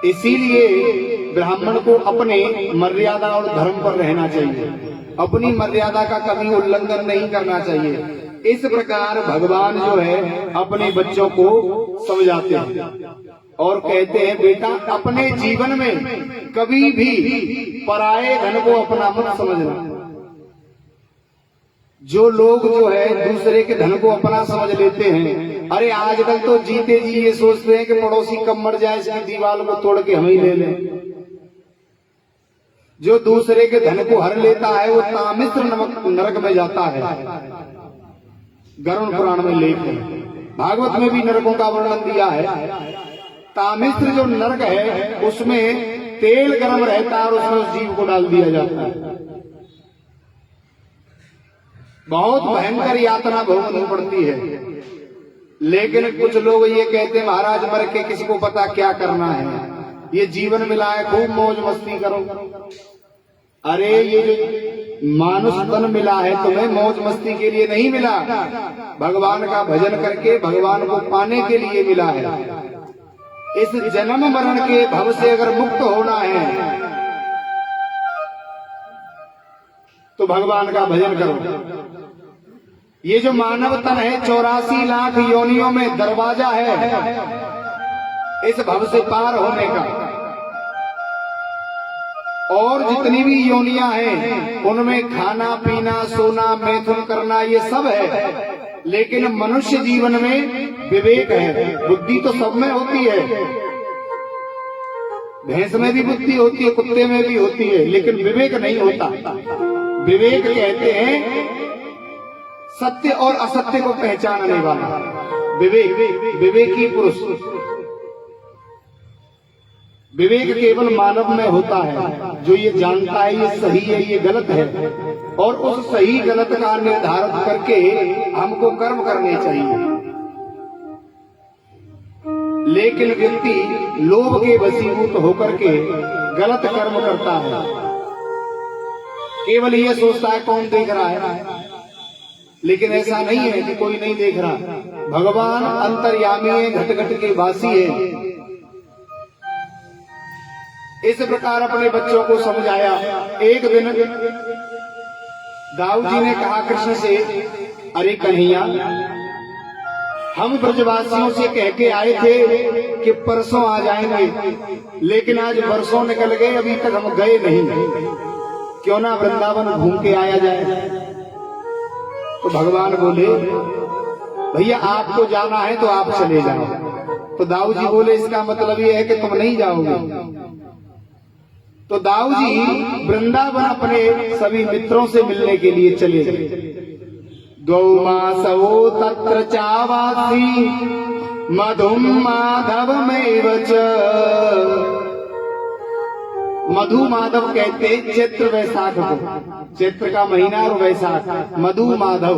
इसीलिए ब्राह्मण को अपने मर्यादा और धर्म पर रहना चाहिए, अपनी मर्यादा का कभी उल्लंघन नहीं करना चाहिए। इस प्रकार भगवान जो है अपने बच्चों को समझाते हैं और कहते हैं, बेटा अपने जीवन में कभी भी पराये धन को अपना मत समझना। जो लोग जो है दूसरे के धन को अपना समझ लेते हैं, अरे आजकल तो जीते जी ये सोचते हैं कि पड़ोसी कब मर जाए इसकी दीवार को तोड़ के हम ही ले लें। जो दूसरे के धन को हर लेता है वो तामिश्र नरक में जाता है। गरुड़ पुराण में लेख है, भागवत में भी नरकों का वर्णन दिया है। तामिश्र जो नरक है उसमें तेल गर्म रहता है और उसमें उस जीव को डाल दिया जाता है। बहुत भयंकर यातना भोगनी पड़ती है। लेकिन कुछ लोग ये कहते हैं, महाराज मर के किसी को पता क्या करना है, ये जीवन मिला है खूब मौज मस्ती करो। अरे ये जो मानुष तन मिला है तुम्हें मौज मस्ती के लिए नहीं मिला, भगवान का भजन करके भगवान को पाने के लिए मिला है। इस जन्म मरण के भव से अगर मुक्त होना है तो भगवान का भजन करो। ये जो मानव तन है 84 लाख योनियों में दरवाजा है इस भव से पार होने का। और जितनी भी योनियां हैं उनमें खाना पीना सोना मैथुन करना ये सब है, लेकिन मनुष्य जीवन में विवेक है। बुद्धि तो सब में होती है, भैंस में भी बुद्धि होती है, कुत्ते में भी होती है, लेकिन विवेक नहीं होता। विवेक कहते हैं सत्य और असत्य को पहचानने वाला विवेक, विवेकी पुरुष। विवेक केवल मानव में होता है, जो ये जानता है ये सही है ये गलत है, और उस सही गलत का निर्धारण करके हमको कर्म करने चाहिए। लेकिन व्यक्ति लोभ के वशीभूत होकर के गलत कर्म करता है, केवल ये सोचता है कौन देख रहा है, लेकिन ऐसा नहीं है कि कोई नहीं देख रहा। भगवान अंतर्यामी है, घट घट के वासी है। इस प्रकार अपने बच्चों को समझाया। एक दिन दाऊ जी ने कहा कृष्ण से, अरे कन्हैया, हम ब्रजवासियों से कह के आए थे कि परसों आ जाएंगे, लेकिन आज वर्षों निकल गए, अभी तक हम गए नहीं, क्यों ना वृंदावन घूम के आया जाए। तो भगवान बोले, भैया आपको जाना है तो आप चले जाओ। तो दाऊ जी बोले, इसका मतलब ये है कि तुम नहीं जाओगे। तो दाऊ जी वृंदावन अपने सभी मित्रों से मिलने के लिए चले गए। द्वौ मासवो तत्र चावासी मधुम माधवमेव च। मधु माधव कहते चैत्र वैशाख को, चैत्र का महीना और वैशाख, मधु माधव।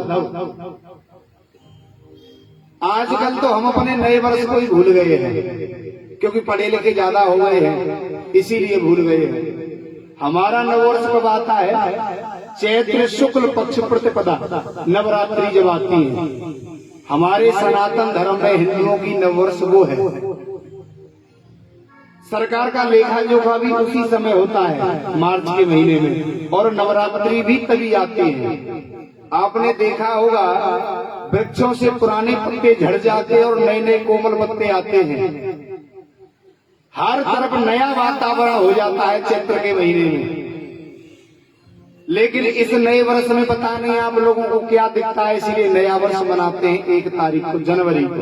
आजकल तो हम अपने नए वर्ष को ही भूल गए हैं, क्योंकि पढ़े लिखे ज्यादा हो गए हैं, इसीलिए भूल गए हैं। हमारा नववर्ष कब आता है? चैत्र शुक्ल पक्ष प्रतिपदा, नवरात्रि जब आती है। हमारे सनातन धर्म में हिंदुओं की नववर्ष वो है। सरकार का लेखा जोखा भी उसी समय होता है, मार्च के महीने में, और नवरात्रि भी तभी आती है। आपने देखा होगा वृक्षों से पुराने पत्ते झड़ जाते हैं और नए नए कोमल पत्ते आते हैं। हर तरफ नया वातावरण हो जाता है चैत्र के महीने में। लेकिन इस नए वर्ष में पता नहीं आप लोगों को क्या दिखता है, इसीलिए नया वर्ष मनाते हैं 1 तारीख को, जनवरी को।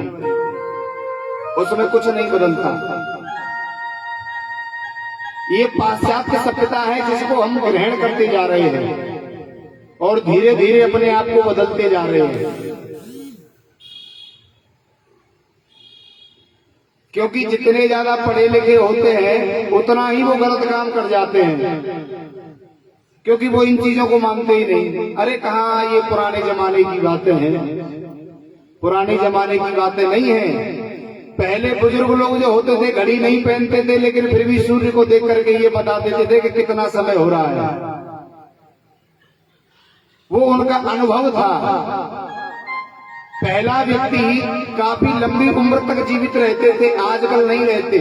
उसमें कुछ नहीं बदलता। ये पाश्चात्य सभ्यता है जिसको हम ग्रहण करते जा रहे हैं और धीरे धीरे अपने आप को बदलते जा रहे हैं। क्योंकि जितने ज्यादा पढ़े लिखे होते हैं उतना ही वो गलत काम कर जाते हैं, क्योंकि वो इन चीजों को मानते ही नहीं। अरे कहाँ, ये पुराने जमाने की बातें हैं, पुराने जमाने की बातें नहीं है। पहले बुजुर्ग लोग जो होते थे घड़ी नहीं पहनते थे, लेकिन फिर भी सूर्य को देख करके ये बता देते थे कि कितना समय हो रहा है। वो उनका अनुभव था। पहला व्यक्ति काफी लंबी उम्र तक जीवित रहते थे, आजकल नहीं रहते।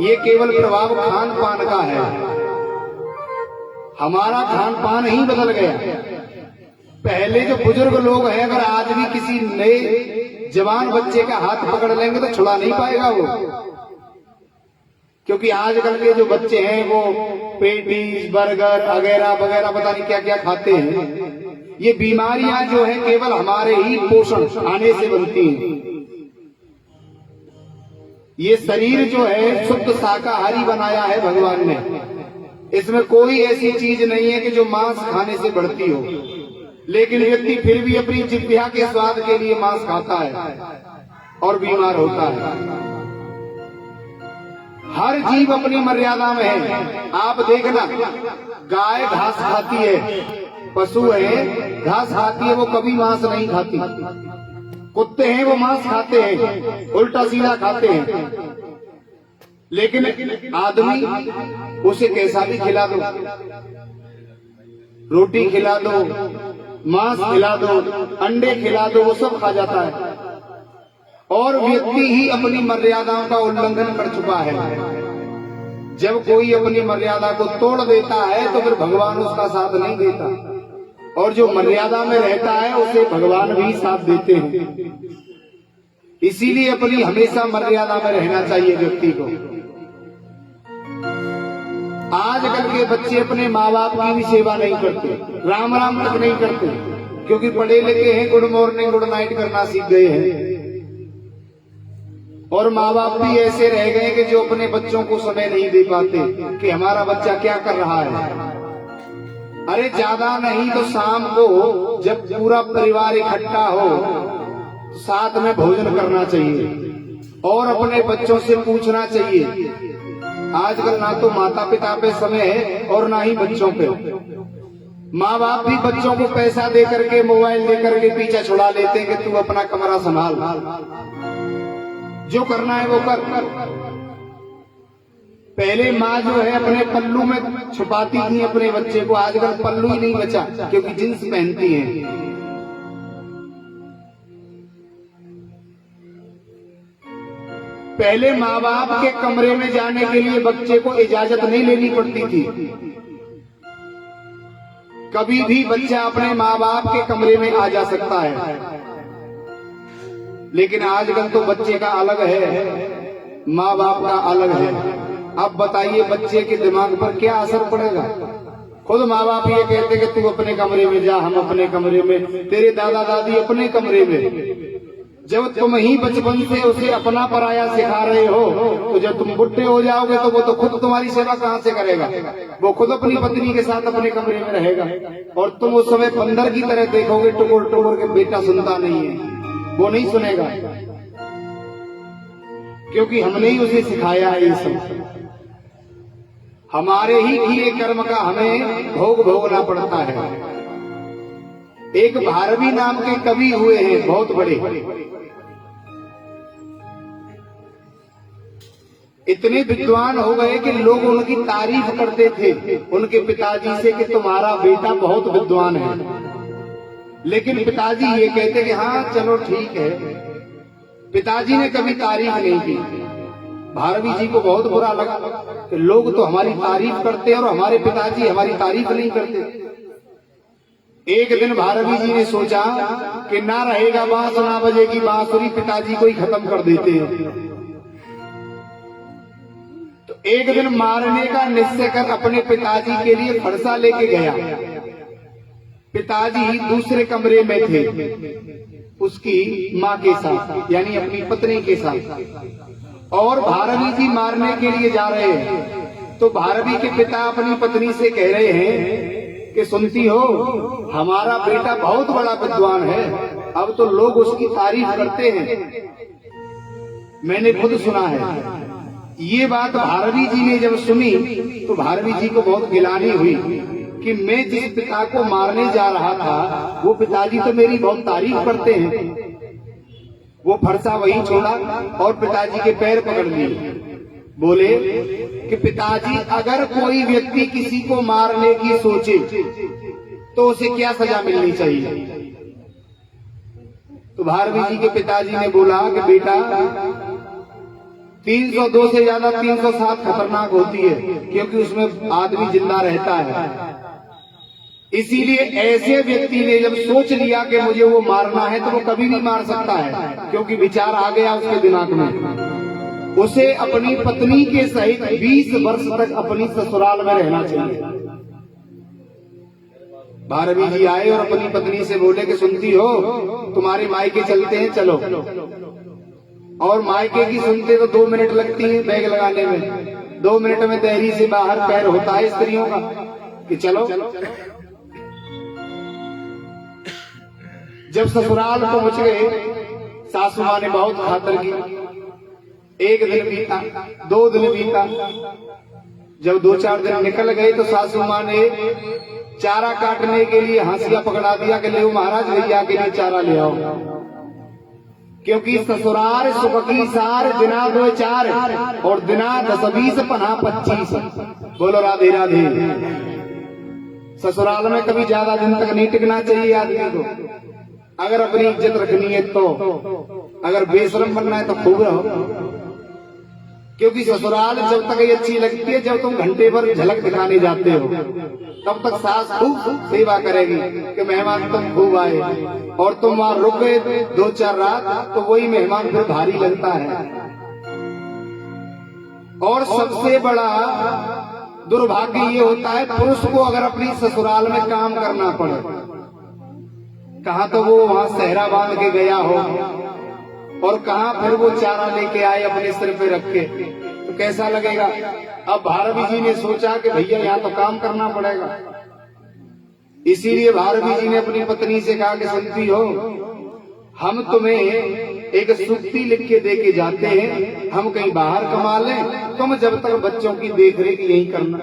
ये केवल प्रभाव खान पान का है। हमारा खान पान ही बदल गया। पहले जो बुजुर्ग लोग हैं, अगर आज भी किसी नए जवान बच्चे का हाथ पकड़ लेंगे तो छुड़ा नहीं पाएगा वो, क्योंकि आजकल के जो बच्चे हैं वो पेटीज, बर्गर वगैरह वगैरह पता नहीं क्या क्या खाते हैं। ये बीमारियां जो है केवल हमारे ही पोषण खाने से बनती हैं। ये शरीर जो है शुद्ध शाकाहारी बनाया है भगवान ने। इसमें कोई ऐसी चीज नहीं है कि जो मांस खाने से बढ़ती हो, लेकिन व्यक्ति फिर भी अपनी जिह्वा के स्वाद के लिए मांस खाता है और बीमार होता है। हर जीव अपनी मर्यादा में है। आप देखना, गाय घास खाती है, पशु है घास खाती है, वो कभी मांस नहीं खाती। कुत्ते हैं वो मांस खाते हैं, उल्टा सीधा खाते हैं। लेकिन आदमी उसे कैसा भी खिला दो, रोटी खिला दो, मांस खिला दो, अंडे खिला दो, वो सब खा जाता है। और व्यक्ति ही अपनी मर्यादाओं का उल्लंघन कर चुका है। जब कोई अपनी मर्यादा को तोड़ देता है तो फिर भगवान उसका साथ नहीं देता, और जो मर्यादा में रहता है उसे भगवान भी साथ देते हैं। इसीलिए अपनी हमेशा मर्यादा में रहना चाहिए व्यक्ति को। आजकल के बच्चे अपने माँ बाप की भी सेवा नहीं करते, राम राम तक नहीं करते, क्योंकि पढ़े लिखे हैं, गुड मॉर्निंग गुड नाइट करना सीख गए हैं। और माँ बाप भी ऐसे रह गए कि जो अपने बच्चों को समय नहीं दे पाते कि हमारा बच्चा क्या कर रहा है। अरे ज्यादा नहीं तो शाम को जब पूरा परिवार इकट्ठा हो तो साथ में भोजन करना चाहिए और अपने बच्चों से पूछना चाहिए। आजकल ना तो माता पिता पे समय है और ना ही बच्चों पे। माँ बाप भी बच्चों को पैसा दे करके, मोबाइल दे करके पीछा छुड़ा लेते हैं कि तू अपना कमरा संभाल, जो करना है वो कर। पहले माँ जो है अपने पल्लू में छुपाती थी अपने बच्चे को, आजकल पल्लू ही नहीं बचा क्योंकि जींस पहनती हैं। पहले माँ बाप के कमरे में जाने के लिए बच्चे को इजाजत नहीं लेनी पड़ती थी। कभी भी बच्चा अपने माँ बाप के कमरे में आ जा सकता है। लेकिन आजकल तो बच्चे का अलग है, माँ बाप का अलग है। अब बताइए बच्चे के दिमाग पर क्या असर पड़ेगा। खुद माँ बाप ये कहते कि तू अपने कमरे में जा, हम अपने कमरे में, तेरे दादा दादी अपने कमरे में। जब तुम ही बचपन से उसे अपना पराया सिखा रहे हो तो जब तुम बुढ़े हो जाओगे तो वो तो खुद तुम्हारी सेवा कहाँ से करेगा। वो खुद अपनी पत्नी के साथ अपने कमरे में रहेगा और तुम उस समय बंदर की तरह देखोगे टुकुर टुकुर के, बेटा सुनता नहीं है, वो नहीं सुनेगा क्योंकि हमने ही उसे सिखाया है। ये सब हमारे ही किए कर्म का हमें भोग भोगना पड़ता है। एक भारवी नाम के कवि हुए हैं, बहुत बड़े, इतने विद्वान हो गए कि लोग उनकी तारीफ करते थे उनके पिताजी से कि तुम्हारा बेटा बहुत विद्वान है। लेकिन पिताजी ये कहते कि हाँ चलो ठीक है। पिताजी ने कभी तारीफ नहीं की। भारवी जी को बहुत बुरा लगा कि लोग तो हमारी तारीफ करते और हमारे पिताजी हमारी तारीफ नहीं करते। एक दिन भारवी जी ने सोचा कि ना रहेगा बांस ना बजेगी बांसुरी, पिताजी को ही खत्म कर देते हैं। तो एक दिन मारने का निश्चय कर अपने पिताजी के लिए फरसा लेके गया। पिताजी दूसरे कमरे में थे उसकी माँ के साथ, यानी अपनी पत्नी के साथ, और भारवी जी मारने के लिए जा रहे हैं। तो भारवी के पिता अपनी पत्नी से कह रहे हैं कि सुनती हो, हमारा बेटा बहुत बड़ा विद्वान है, अब तो लोग उसकी तारीफ करते हैं, मैंने खुद सुना है। ये बात भारवी जी ने जब सुनी तो भारवी जी को बहुत गिलानी हुई कि मैं जिस पिता को मारने जा रहा था वो पिताजी तो मेरी बहुत तारीफ करते हैं। वो फरसा वहीं छोड़ा और पिताजी के पैर पकड़ लिए। बोले कि पिताजी, अगर कोई व्यक्ति किसी को मारने की सोचे तो उसे क्या सजा मिलनी चाहिए। तो भारवी जी के पिताजी ने बोला कि बेटा 302 से ज्यादा 307 खतरनाक होती है क्योंकि उसमें आदमी जिंदा रहता है। इसीलिए ऐसे व्यक्ति ने जब सोच लिया कि मुझे वो मारना है तो वो कभी भी मार सकता है, क्योंकि विचार आ गया उसके दिमाग में। उसे अपनी पत्नी के सहित 20 वर्ष तक अपनी ससुराल में रहना चाहिए। भारवी जी आए और अपनी पत्नी से बोले कि सुनती हो, तुम्हारे मायके चलते हैं, चलो। और मायके की सुनते तो 2 मिनट लगती है बैग लगाने में। 2 मिनट में देहरी से बाहर पैर होता है स्त्रियों का कि चलो। जब ससुराल पहुंच गए, सासू माँ ने बहुत खातर की। 1 दिन बीता, 2 दिन बीता, जब 2-4 दिन निकल गए तो सासू माँ ने चारा काटने के लिए हांसिया पकड़ा दिया कि ले महाराज भैया के लिए चारा ले आओ, क्योंकि ससुराल सुख की सार, दिना 2 4 और दिना 10 20 पन्हा 25। बोलो राधे राधे। ससुराल में कभी ज्यादा दिन तक नहीं टिकना चाहिए आदमी को। अगर अपनी इज्जत रखनी है तो, अगर बेशरम बनना है तो खूब रहो, क्योंकि ससुराल जब तक ये अच्छी लगती है, जब तुम घंटे भर झलक दिखाने जाते हो तब तक सास खूब सेवा करेगी कि मेहमान तुम खूब आए, और तुम वहां रुक गए 2-4 रात तो वही मेहमान फिर भारी लगता है। और सबसे बड़ा दुर्भाग्य ये होता है पुरुष को अगर अपनी ससुराल में काम करना पड़े, कहा तो वो वहां सहरा बांध के गया हो और कहा फिर वो चारा लेके आए अपने सिर पे रख के, तो कैसा लगेगा। अब भारवी जी ने सोचा कि भैया यहाँ तो काम करना पड़ेगा, इसीलिए भारवी जी ने अपनी पत्नी से कहा कि सुनती हो, हम तुम्हें एक सूक्ति लिख के दे के जाते हैं, हम कहीं बाहर कमा लें, तुम जब तक बच्चों की देखरेख यही करना।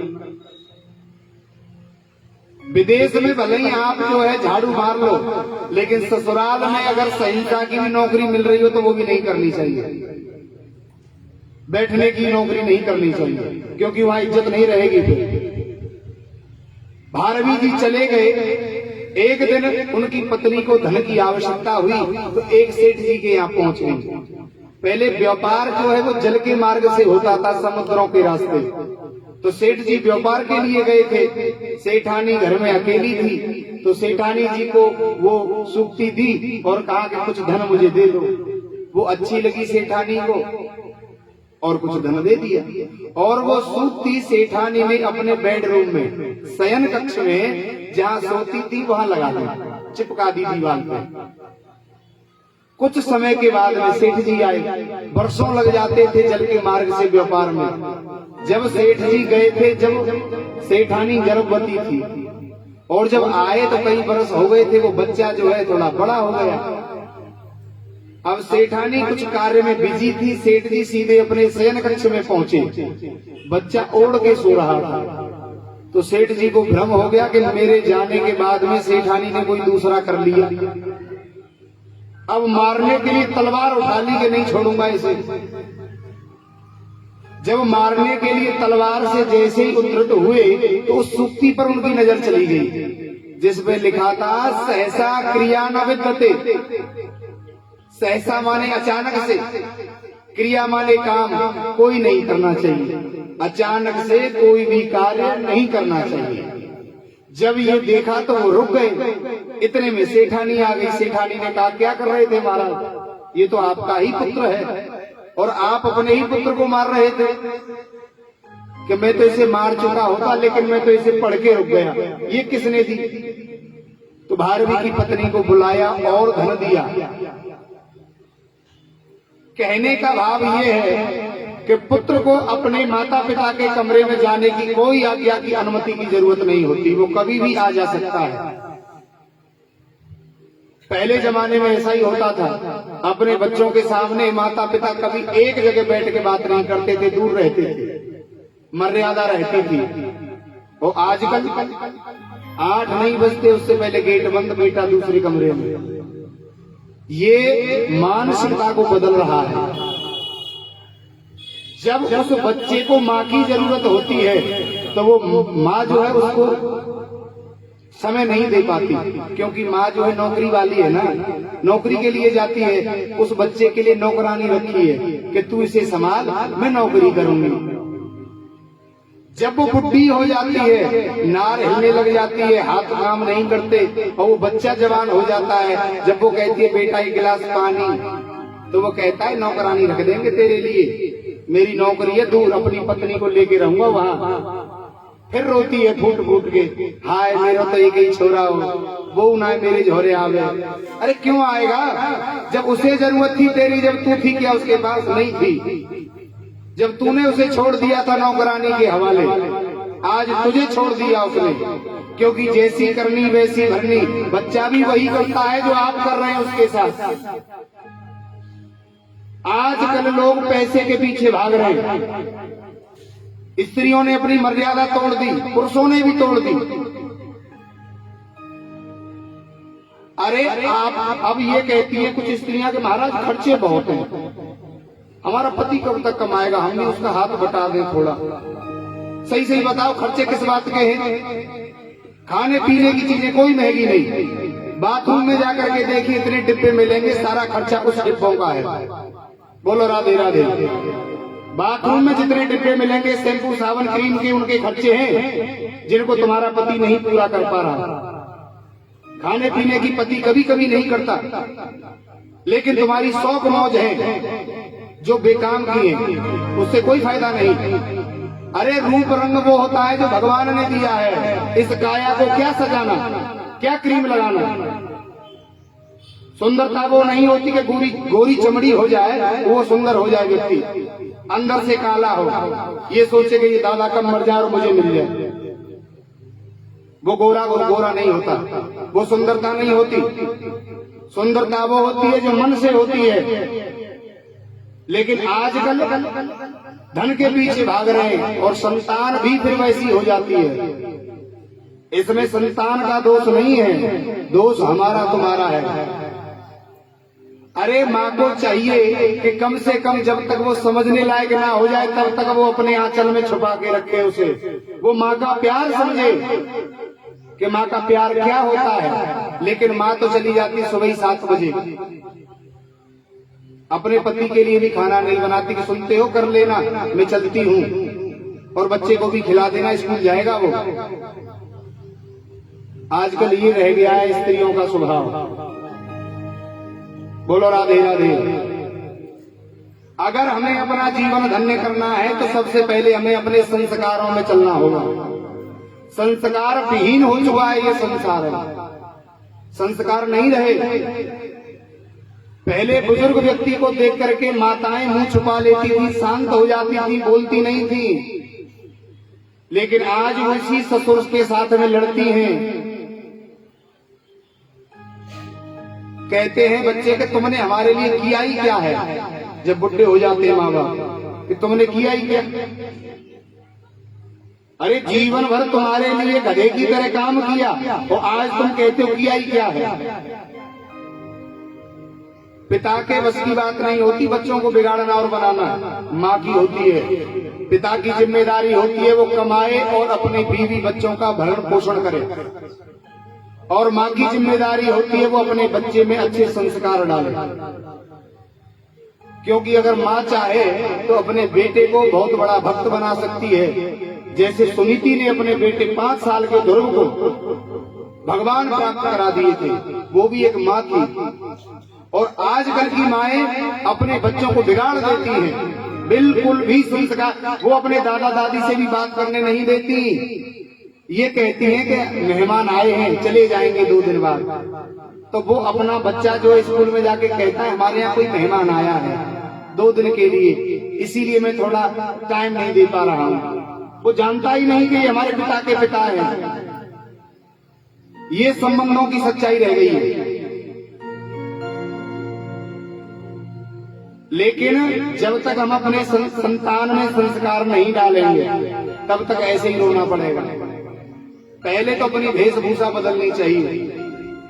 विदेश में भले ही आप जो है झाड़ू मार लो, लेकिन ससुराल में अगर सहिंसा की भी नौकरी मिल रही हो तो वो भी नहीं करनी चाहिए। बैठने की नौकरी नहीं करनी चाहिए, क्योंकि वहां इज्जत नहीं रहेगी। फिर भारवी जी चले गए। एक दिन उनकी पत्नी को धन की आवश्यकता हुई तो एक सेठ जी के यहाँ पहुंच गई। पहले व्यापार जो है वो जल के मार्ग से होता था, समुद्रों के रास्ते। तो सेठ जी व्यापार के लिए गए थे। सेठानी घर में अकेली थी, तो सेठानी जी को वो सूक्ति दी और कहा कि कुछ धन मुझे दे दो। वो अच्छी लगी सेठानी को और कुछ धन दे दिया। और वो सूक्ति सेठानी ने अपने बेडरूम में, शयन कक्ष में जहाँ सोती थी वहां लगा दी, चिपका दी दीवार पे। कुछ समय के बाद में सेठ जी आए। वर्षों लग जाते थे जल के मार्ग से व्यापार में। जब सेठ जी गए थे, जब सेठानी गर्भवती थी, और जब आए तो कई बरस हो गए थे, वो बच्चा जो है थोड़ा बड़ा हो गया। अब सेठानी कुछ कार्य में बिजी थी। सेठ जी सीधे अपने शयन कक्ष में पहुंचे। बच्चा ओढ़ के सो रहा था। तो सेठ जी को भ्रम हो गया कि मेरे जाने के बाद में सेठानी ने कोई दूसरा कर लिया। अब मारने के लिए तलवार उठा ली कि नहीं छोड़ूंगा इसे। जब मारने के लिए तलवार से जैसे ही उद्धृत हुए तो उस सूक्ति पर उनकी नजर चली गई, जिसपे लिखा था सहसा क्रिया न विद्यते। सहसा माने अचानक से, क्रिया माने काम कोई नहीं करना चाहिए, अचानक से कोई भी कार्य नहीं करना चाहिए। जब ये देखा तो वो रुक गए। इतने में सेठानी आ गई। सेठानी ने कहा क्या कर रहे थे महाराज, ये तो आपका ही पुत्र है और आप अपने ही पुत्र को मार रहे थे। कि मैं तो इसे मार चुका होता, लेकिन मैं तो इसे पढ़ के रुक गया, ये किसने दी। तो भारवी की पत्नी को बुलाया और धन दिया। कहने का भाव ये है कि पुत्र को अपने माता पिता के कमरे में जाने की कोई आज्ञा की अनुमति की जरूरत नहीं होती, वो कभी भी आ जा सकता है। पहले जमाने में ऐसा ही होता था। अपने बच्चों के सामने माता पिता कभी एक जगह बैठ के बात नहीं करते थे, दूर रहते थे, मर्यादा रहती थी। और आजकल 8 नहीं बजते उससे पहले गेट बंद, बेटा दूसरे कमरे में। ये मानसिकता को बदल रहा है। जब उस बच्चे को माँ की जरूरत होती है तो वो माँ जो है उसको समय नहीं दे पाती, क्योंकि माँ जो है नौकरी वाली है ना, नौकरी के लिए जाती है। उस बच्चे के लिए नौकरानी रखी है कि तू इसे संभाल, मैं नौकरी करूंगी। जब वो बुढ़ी हो जाती है, नार हिलने लग जाती है, हाथ काम नहीं करते, और वो बच्चा जवान हो जाता है, जब वो कहती है बेटा एक गिलास पानी, तो वो कहता है नौकरानी रख देंगे तेरे लिए, मेरी नौकरी है दूर, अपनी पत्नी को लेके रहूंगा वहां। फिर रोती है फूट फूट के, हाय मेरा तो एक ही छोरा हो, वो ना मेरे झोरे आवे। अरे क्यों आएगा, जब उसे जरूरत थी तेरी, जब तू थी क्या उसके पास नहीं थी। जब तूने उसे छोड़ दिया था नौकरानी के हवाले, आज तुझे छोड़ दिया उसने, क्योंकि जैसी करनी वैसी भरनी। बच्चा भी वही करता है जो आप कर रहे हैं उसके साथ। आजकल लोग पैसे के पीछे भाग रहे हैं। स्त्रियों ने अपनी मर्यादा तोड़ दी, पुरुषों ने भी तोड़ दी। अरे आप अब ये कहती है कुछ स्त्रियां कि महाराज खर्चे बहुत हैं, हमारा पति कब तक कमाएगा, हम भी उसका हाथ बटा दें थोड़ा। सही सही बताओ खर्चे किस बात के हैं। खाने पीने की चीजें कोई महंगी नहीं। बाथरूम में जाकर के देखिए इतने डिब्बे मिलेंगे, सारा खर्चा उस डिब्बों का है। बोलो राधे राधे। बाथरूम में जितने डिब्बे मिलेंगे शैम्पू साबुन क्रीम के, उनके खर्चे हैं जिनको तुम्हारा पति नहीं पूरा कर पा रहा। खाने पीने की पति कभी कभी नहीं करता, लेकिन तुम्हारी शौक मौज है जो बेकाम की है, उससे कोई फायदा नहीं। अरे रूप रंग वो होता है जो भगवान ने दिया है। इस काया को क्या सजाना, क्या क्रीम लगाना। सुंदरता वो नहीं होती कि गोरी गोरी चमड़ी हो जाए, वो सुंदर हो जाए व्यक्ति, अंदर से काला हो, ये सोचे कि ये दादा कब मर जाए और मुझे मिल जाए, वो गोरा नहीं होता, वो सुंदरता नहीं होती। सुंदरता वो होती है जो मन से होती है। लेकिन आजकल धन के पीछे भाग रहे हैं और संतान भी फिर वैसी हो जाती है। इसमें संतान का दोष नहीं है, दोष हमारा तुम्हारा है। अरे माँ को चाहिए कि कम से कम जब तक वो समझने लायक ना हो जाए तब तक वो अपने आंचल में छुपा के रखे उसे, वो माँ का प्यार समझे कि माँ का प्यार क्या होता है। लेकिन माँ तो चली जाती सुबह 7 बजे, अपने पति के लिए भी खाना नहीं बनाती कि सुनते हो कर लेना मैं चलती हूँ, और बच्चे को भी खिला देना, स्कूल जाएगा वो। आजकल ये रह गया है स्त्रियों का स्वभाव। बोलो राधे राधे। अगर हमें अपना जीवन धन्य करना है तो सबसे पहले हमें अपने संस्कारों में चलना होगा। संस्कार विहीन हो चुका है ये संसार है, संस्कार नहीं रहे। पहले बुजुर्ग व्यक्ति को देख करके माताएं मुंह छुपा लेती थी, शांत हो जाती थी, बोलती नहीं थी। लेकिन आज उसी ससुर के साथ में लड़ती हैं। कहते हैं बच्चे कि तुमने हमारे लिए किया ही क्या है। जब बुढ़े हो जाते हैं माँ बाप कि तुमने किया ही क्या। अरे जीवन भर तुम्हारे लिए गधे की तरह काम किया और आज तुम कहते हो किया ही क्या है। पिता के बस की बात नहीं होती बच्चों को बिगाड़ना और बनाना, माँ की होती है। पिता की जिम्मेदारी होती है वो कमाए और अपने बीवी बच्चों का भरण पोषण करे, और माँ की जिम्मेदारी होती है वो अपने बच्चे में अच्छे संस्कार डाले। क्योंकि अगर माँ चाहे तो अपने बेटे को बहुत बड़ा भक्त बना सकती है। जैसे सुनीति ने अपने बेटे 5 साल के ध्रुव को भगवान प्राप्त करा दिए थे, वो भी एक माँ थी। और आजकल की माएं अपने बच्चों को बिगाड़ देती हैं, बिल्कुल भी संस्कार, वो अपने दादा दादी से भी बात करने नहीं देती। ये कहती हैं कि मेहमान आए हैं चले जाएंगे 2 दिन बाद, तो वो अपना बच्चा जो स्कूल में जाके कहता है हमारे यहाँ कोई मेहमान आया है 2 दिन के लिए, इसीलिए मैं thोड़ा टाइम नहीं दे पा रहा हूँ। वो जानता ही नहीं कि ये हमारे पिता के पिता हैं। ये संबंधों की सच्चाई रह गई है। लेकिन जब तक हम अपने संतान में संस्कार नहीं डालेंगे तब तक ऐसे ही रोना पड़ेगा। पहले तो अपनी वेशभूषा बदलनी चाहिए,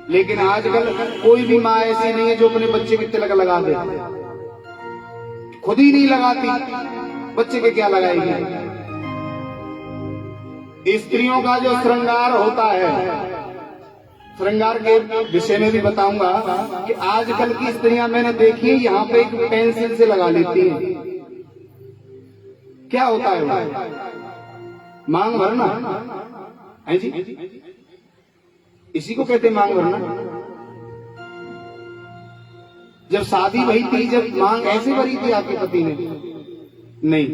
लेकिन आजकल कोई भी माँ ऐसी नहीं है जो अपने बच्चे के तिलक लगा दे। खुद ही नहीं लगाती, बच्चे के क्या लगाएगी। स्त्रियों का जो श्रृंगार होता है, श्रृंगार के विषय में भी बताऊंगा कि आजकल की स्त्रियां मैंने देखी है यहाँ पे एक पेंसिल से लगा लेती हैं। क्या होता है वो? मांग भरना है जी, इसी को कहते हैं मांग भरना। जब शादी भई थी, जब मांग ऐसे भरी थी आपके पति ने? नहीं,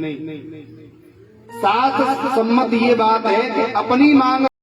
साथ सम्मत ये बात है कि अपनी मांग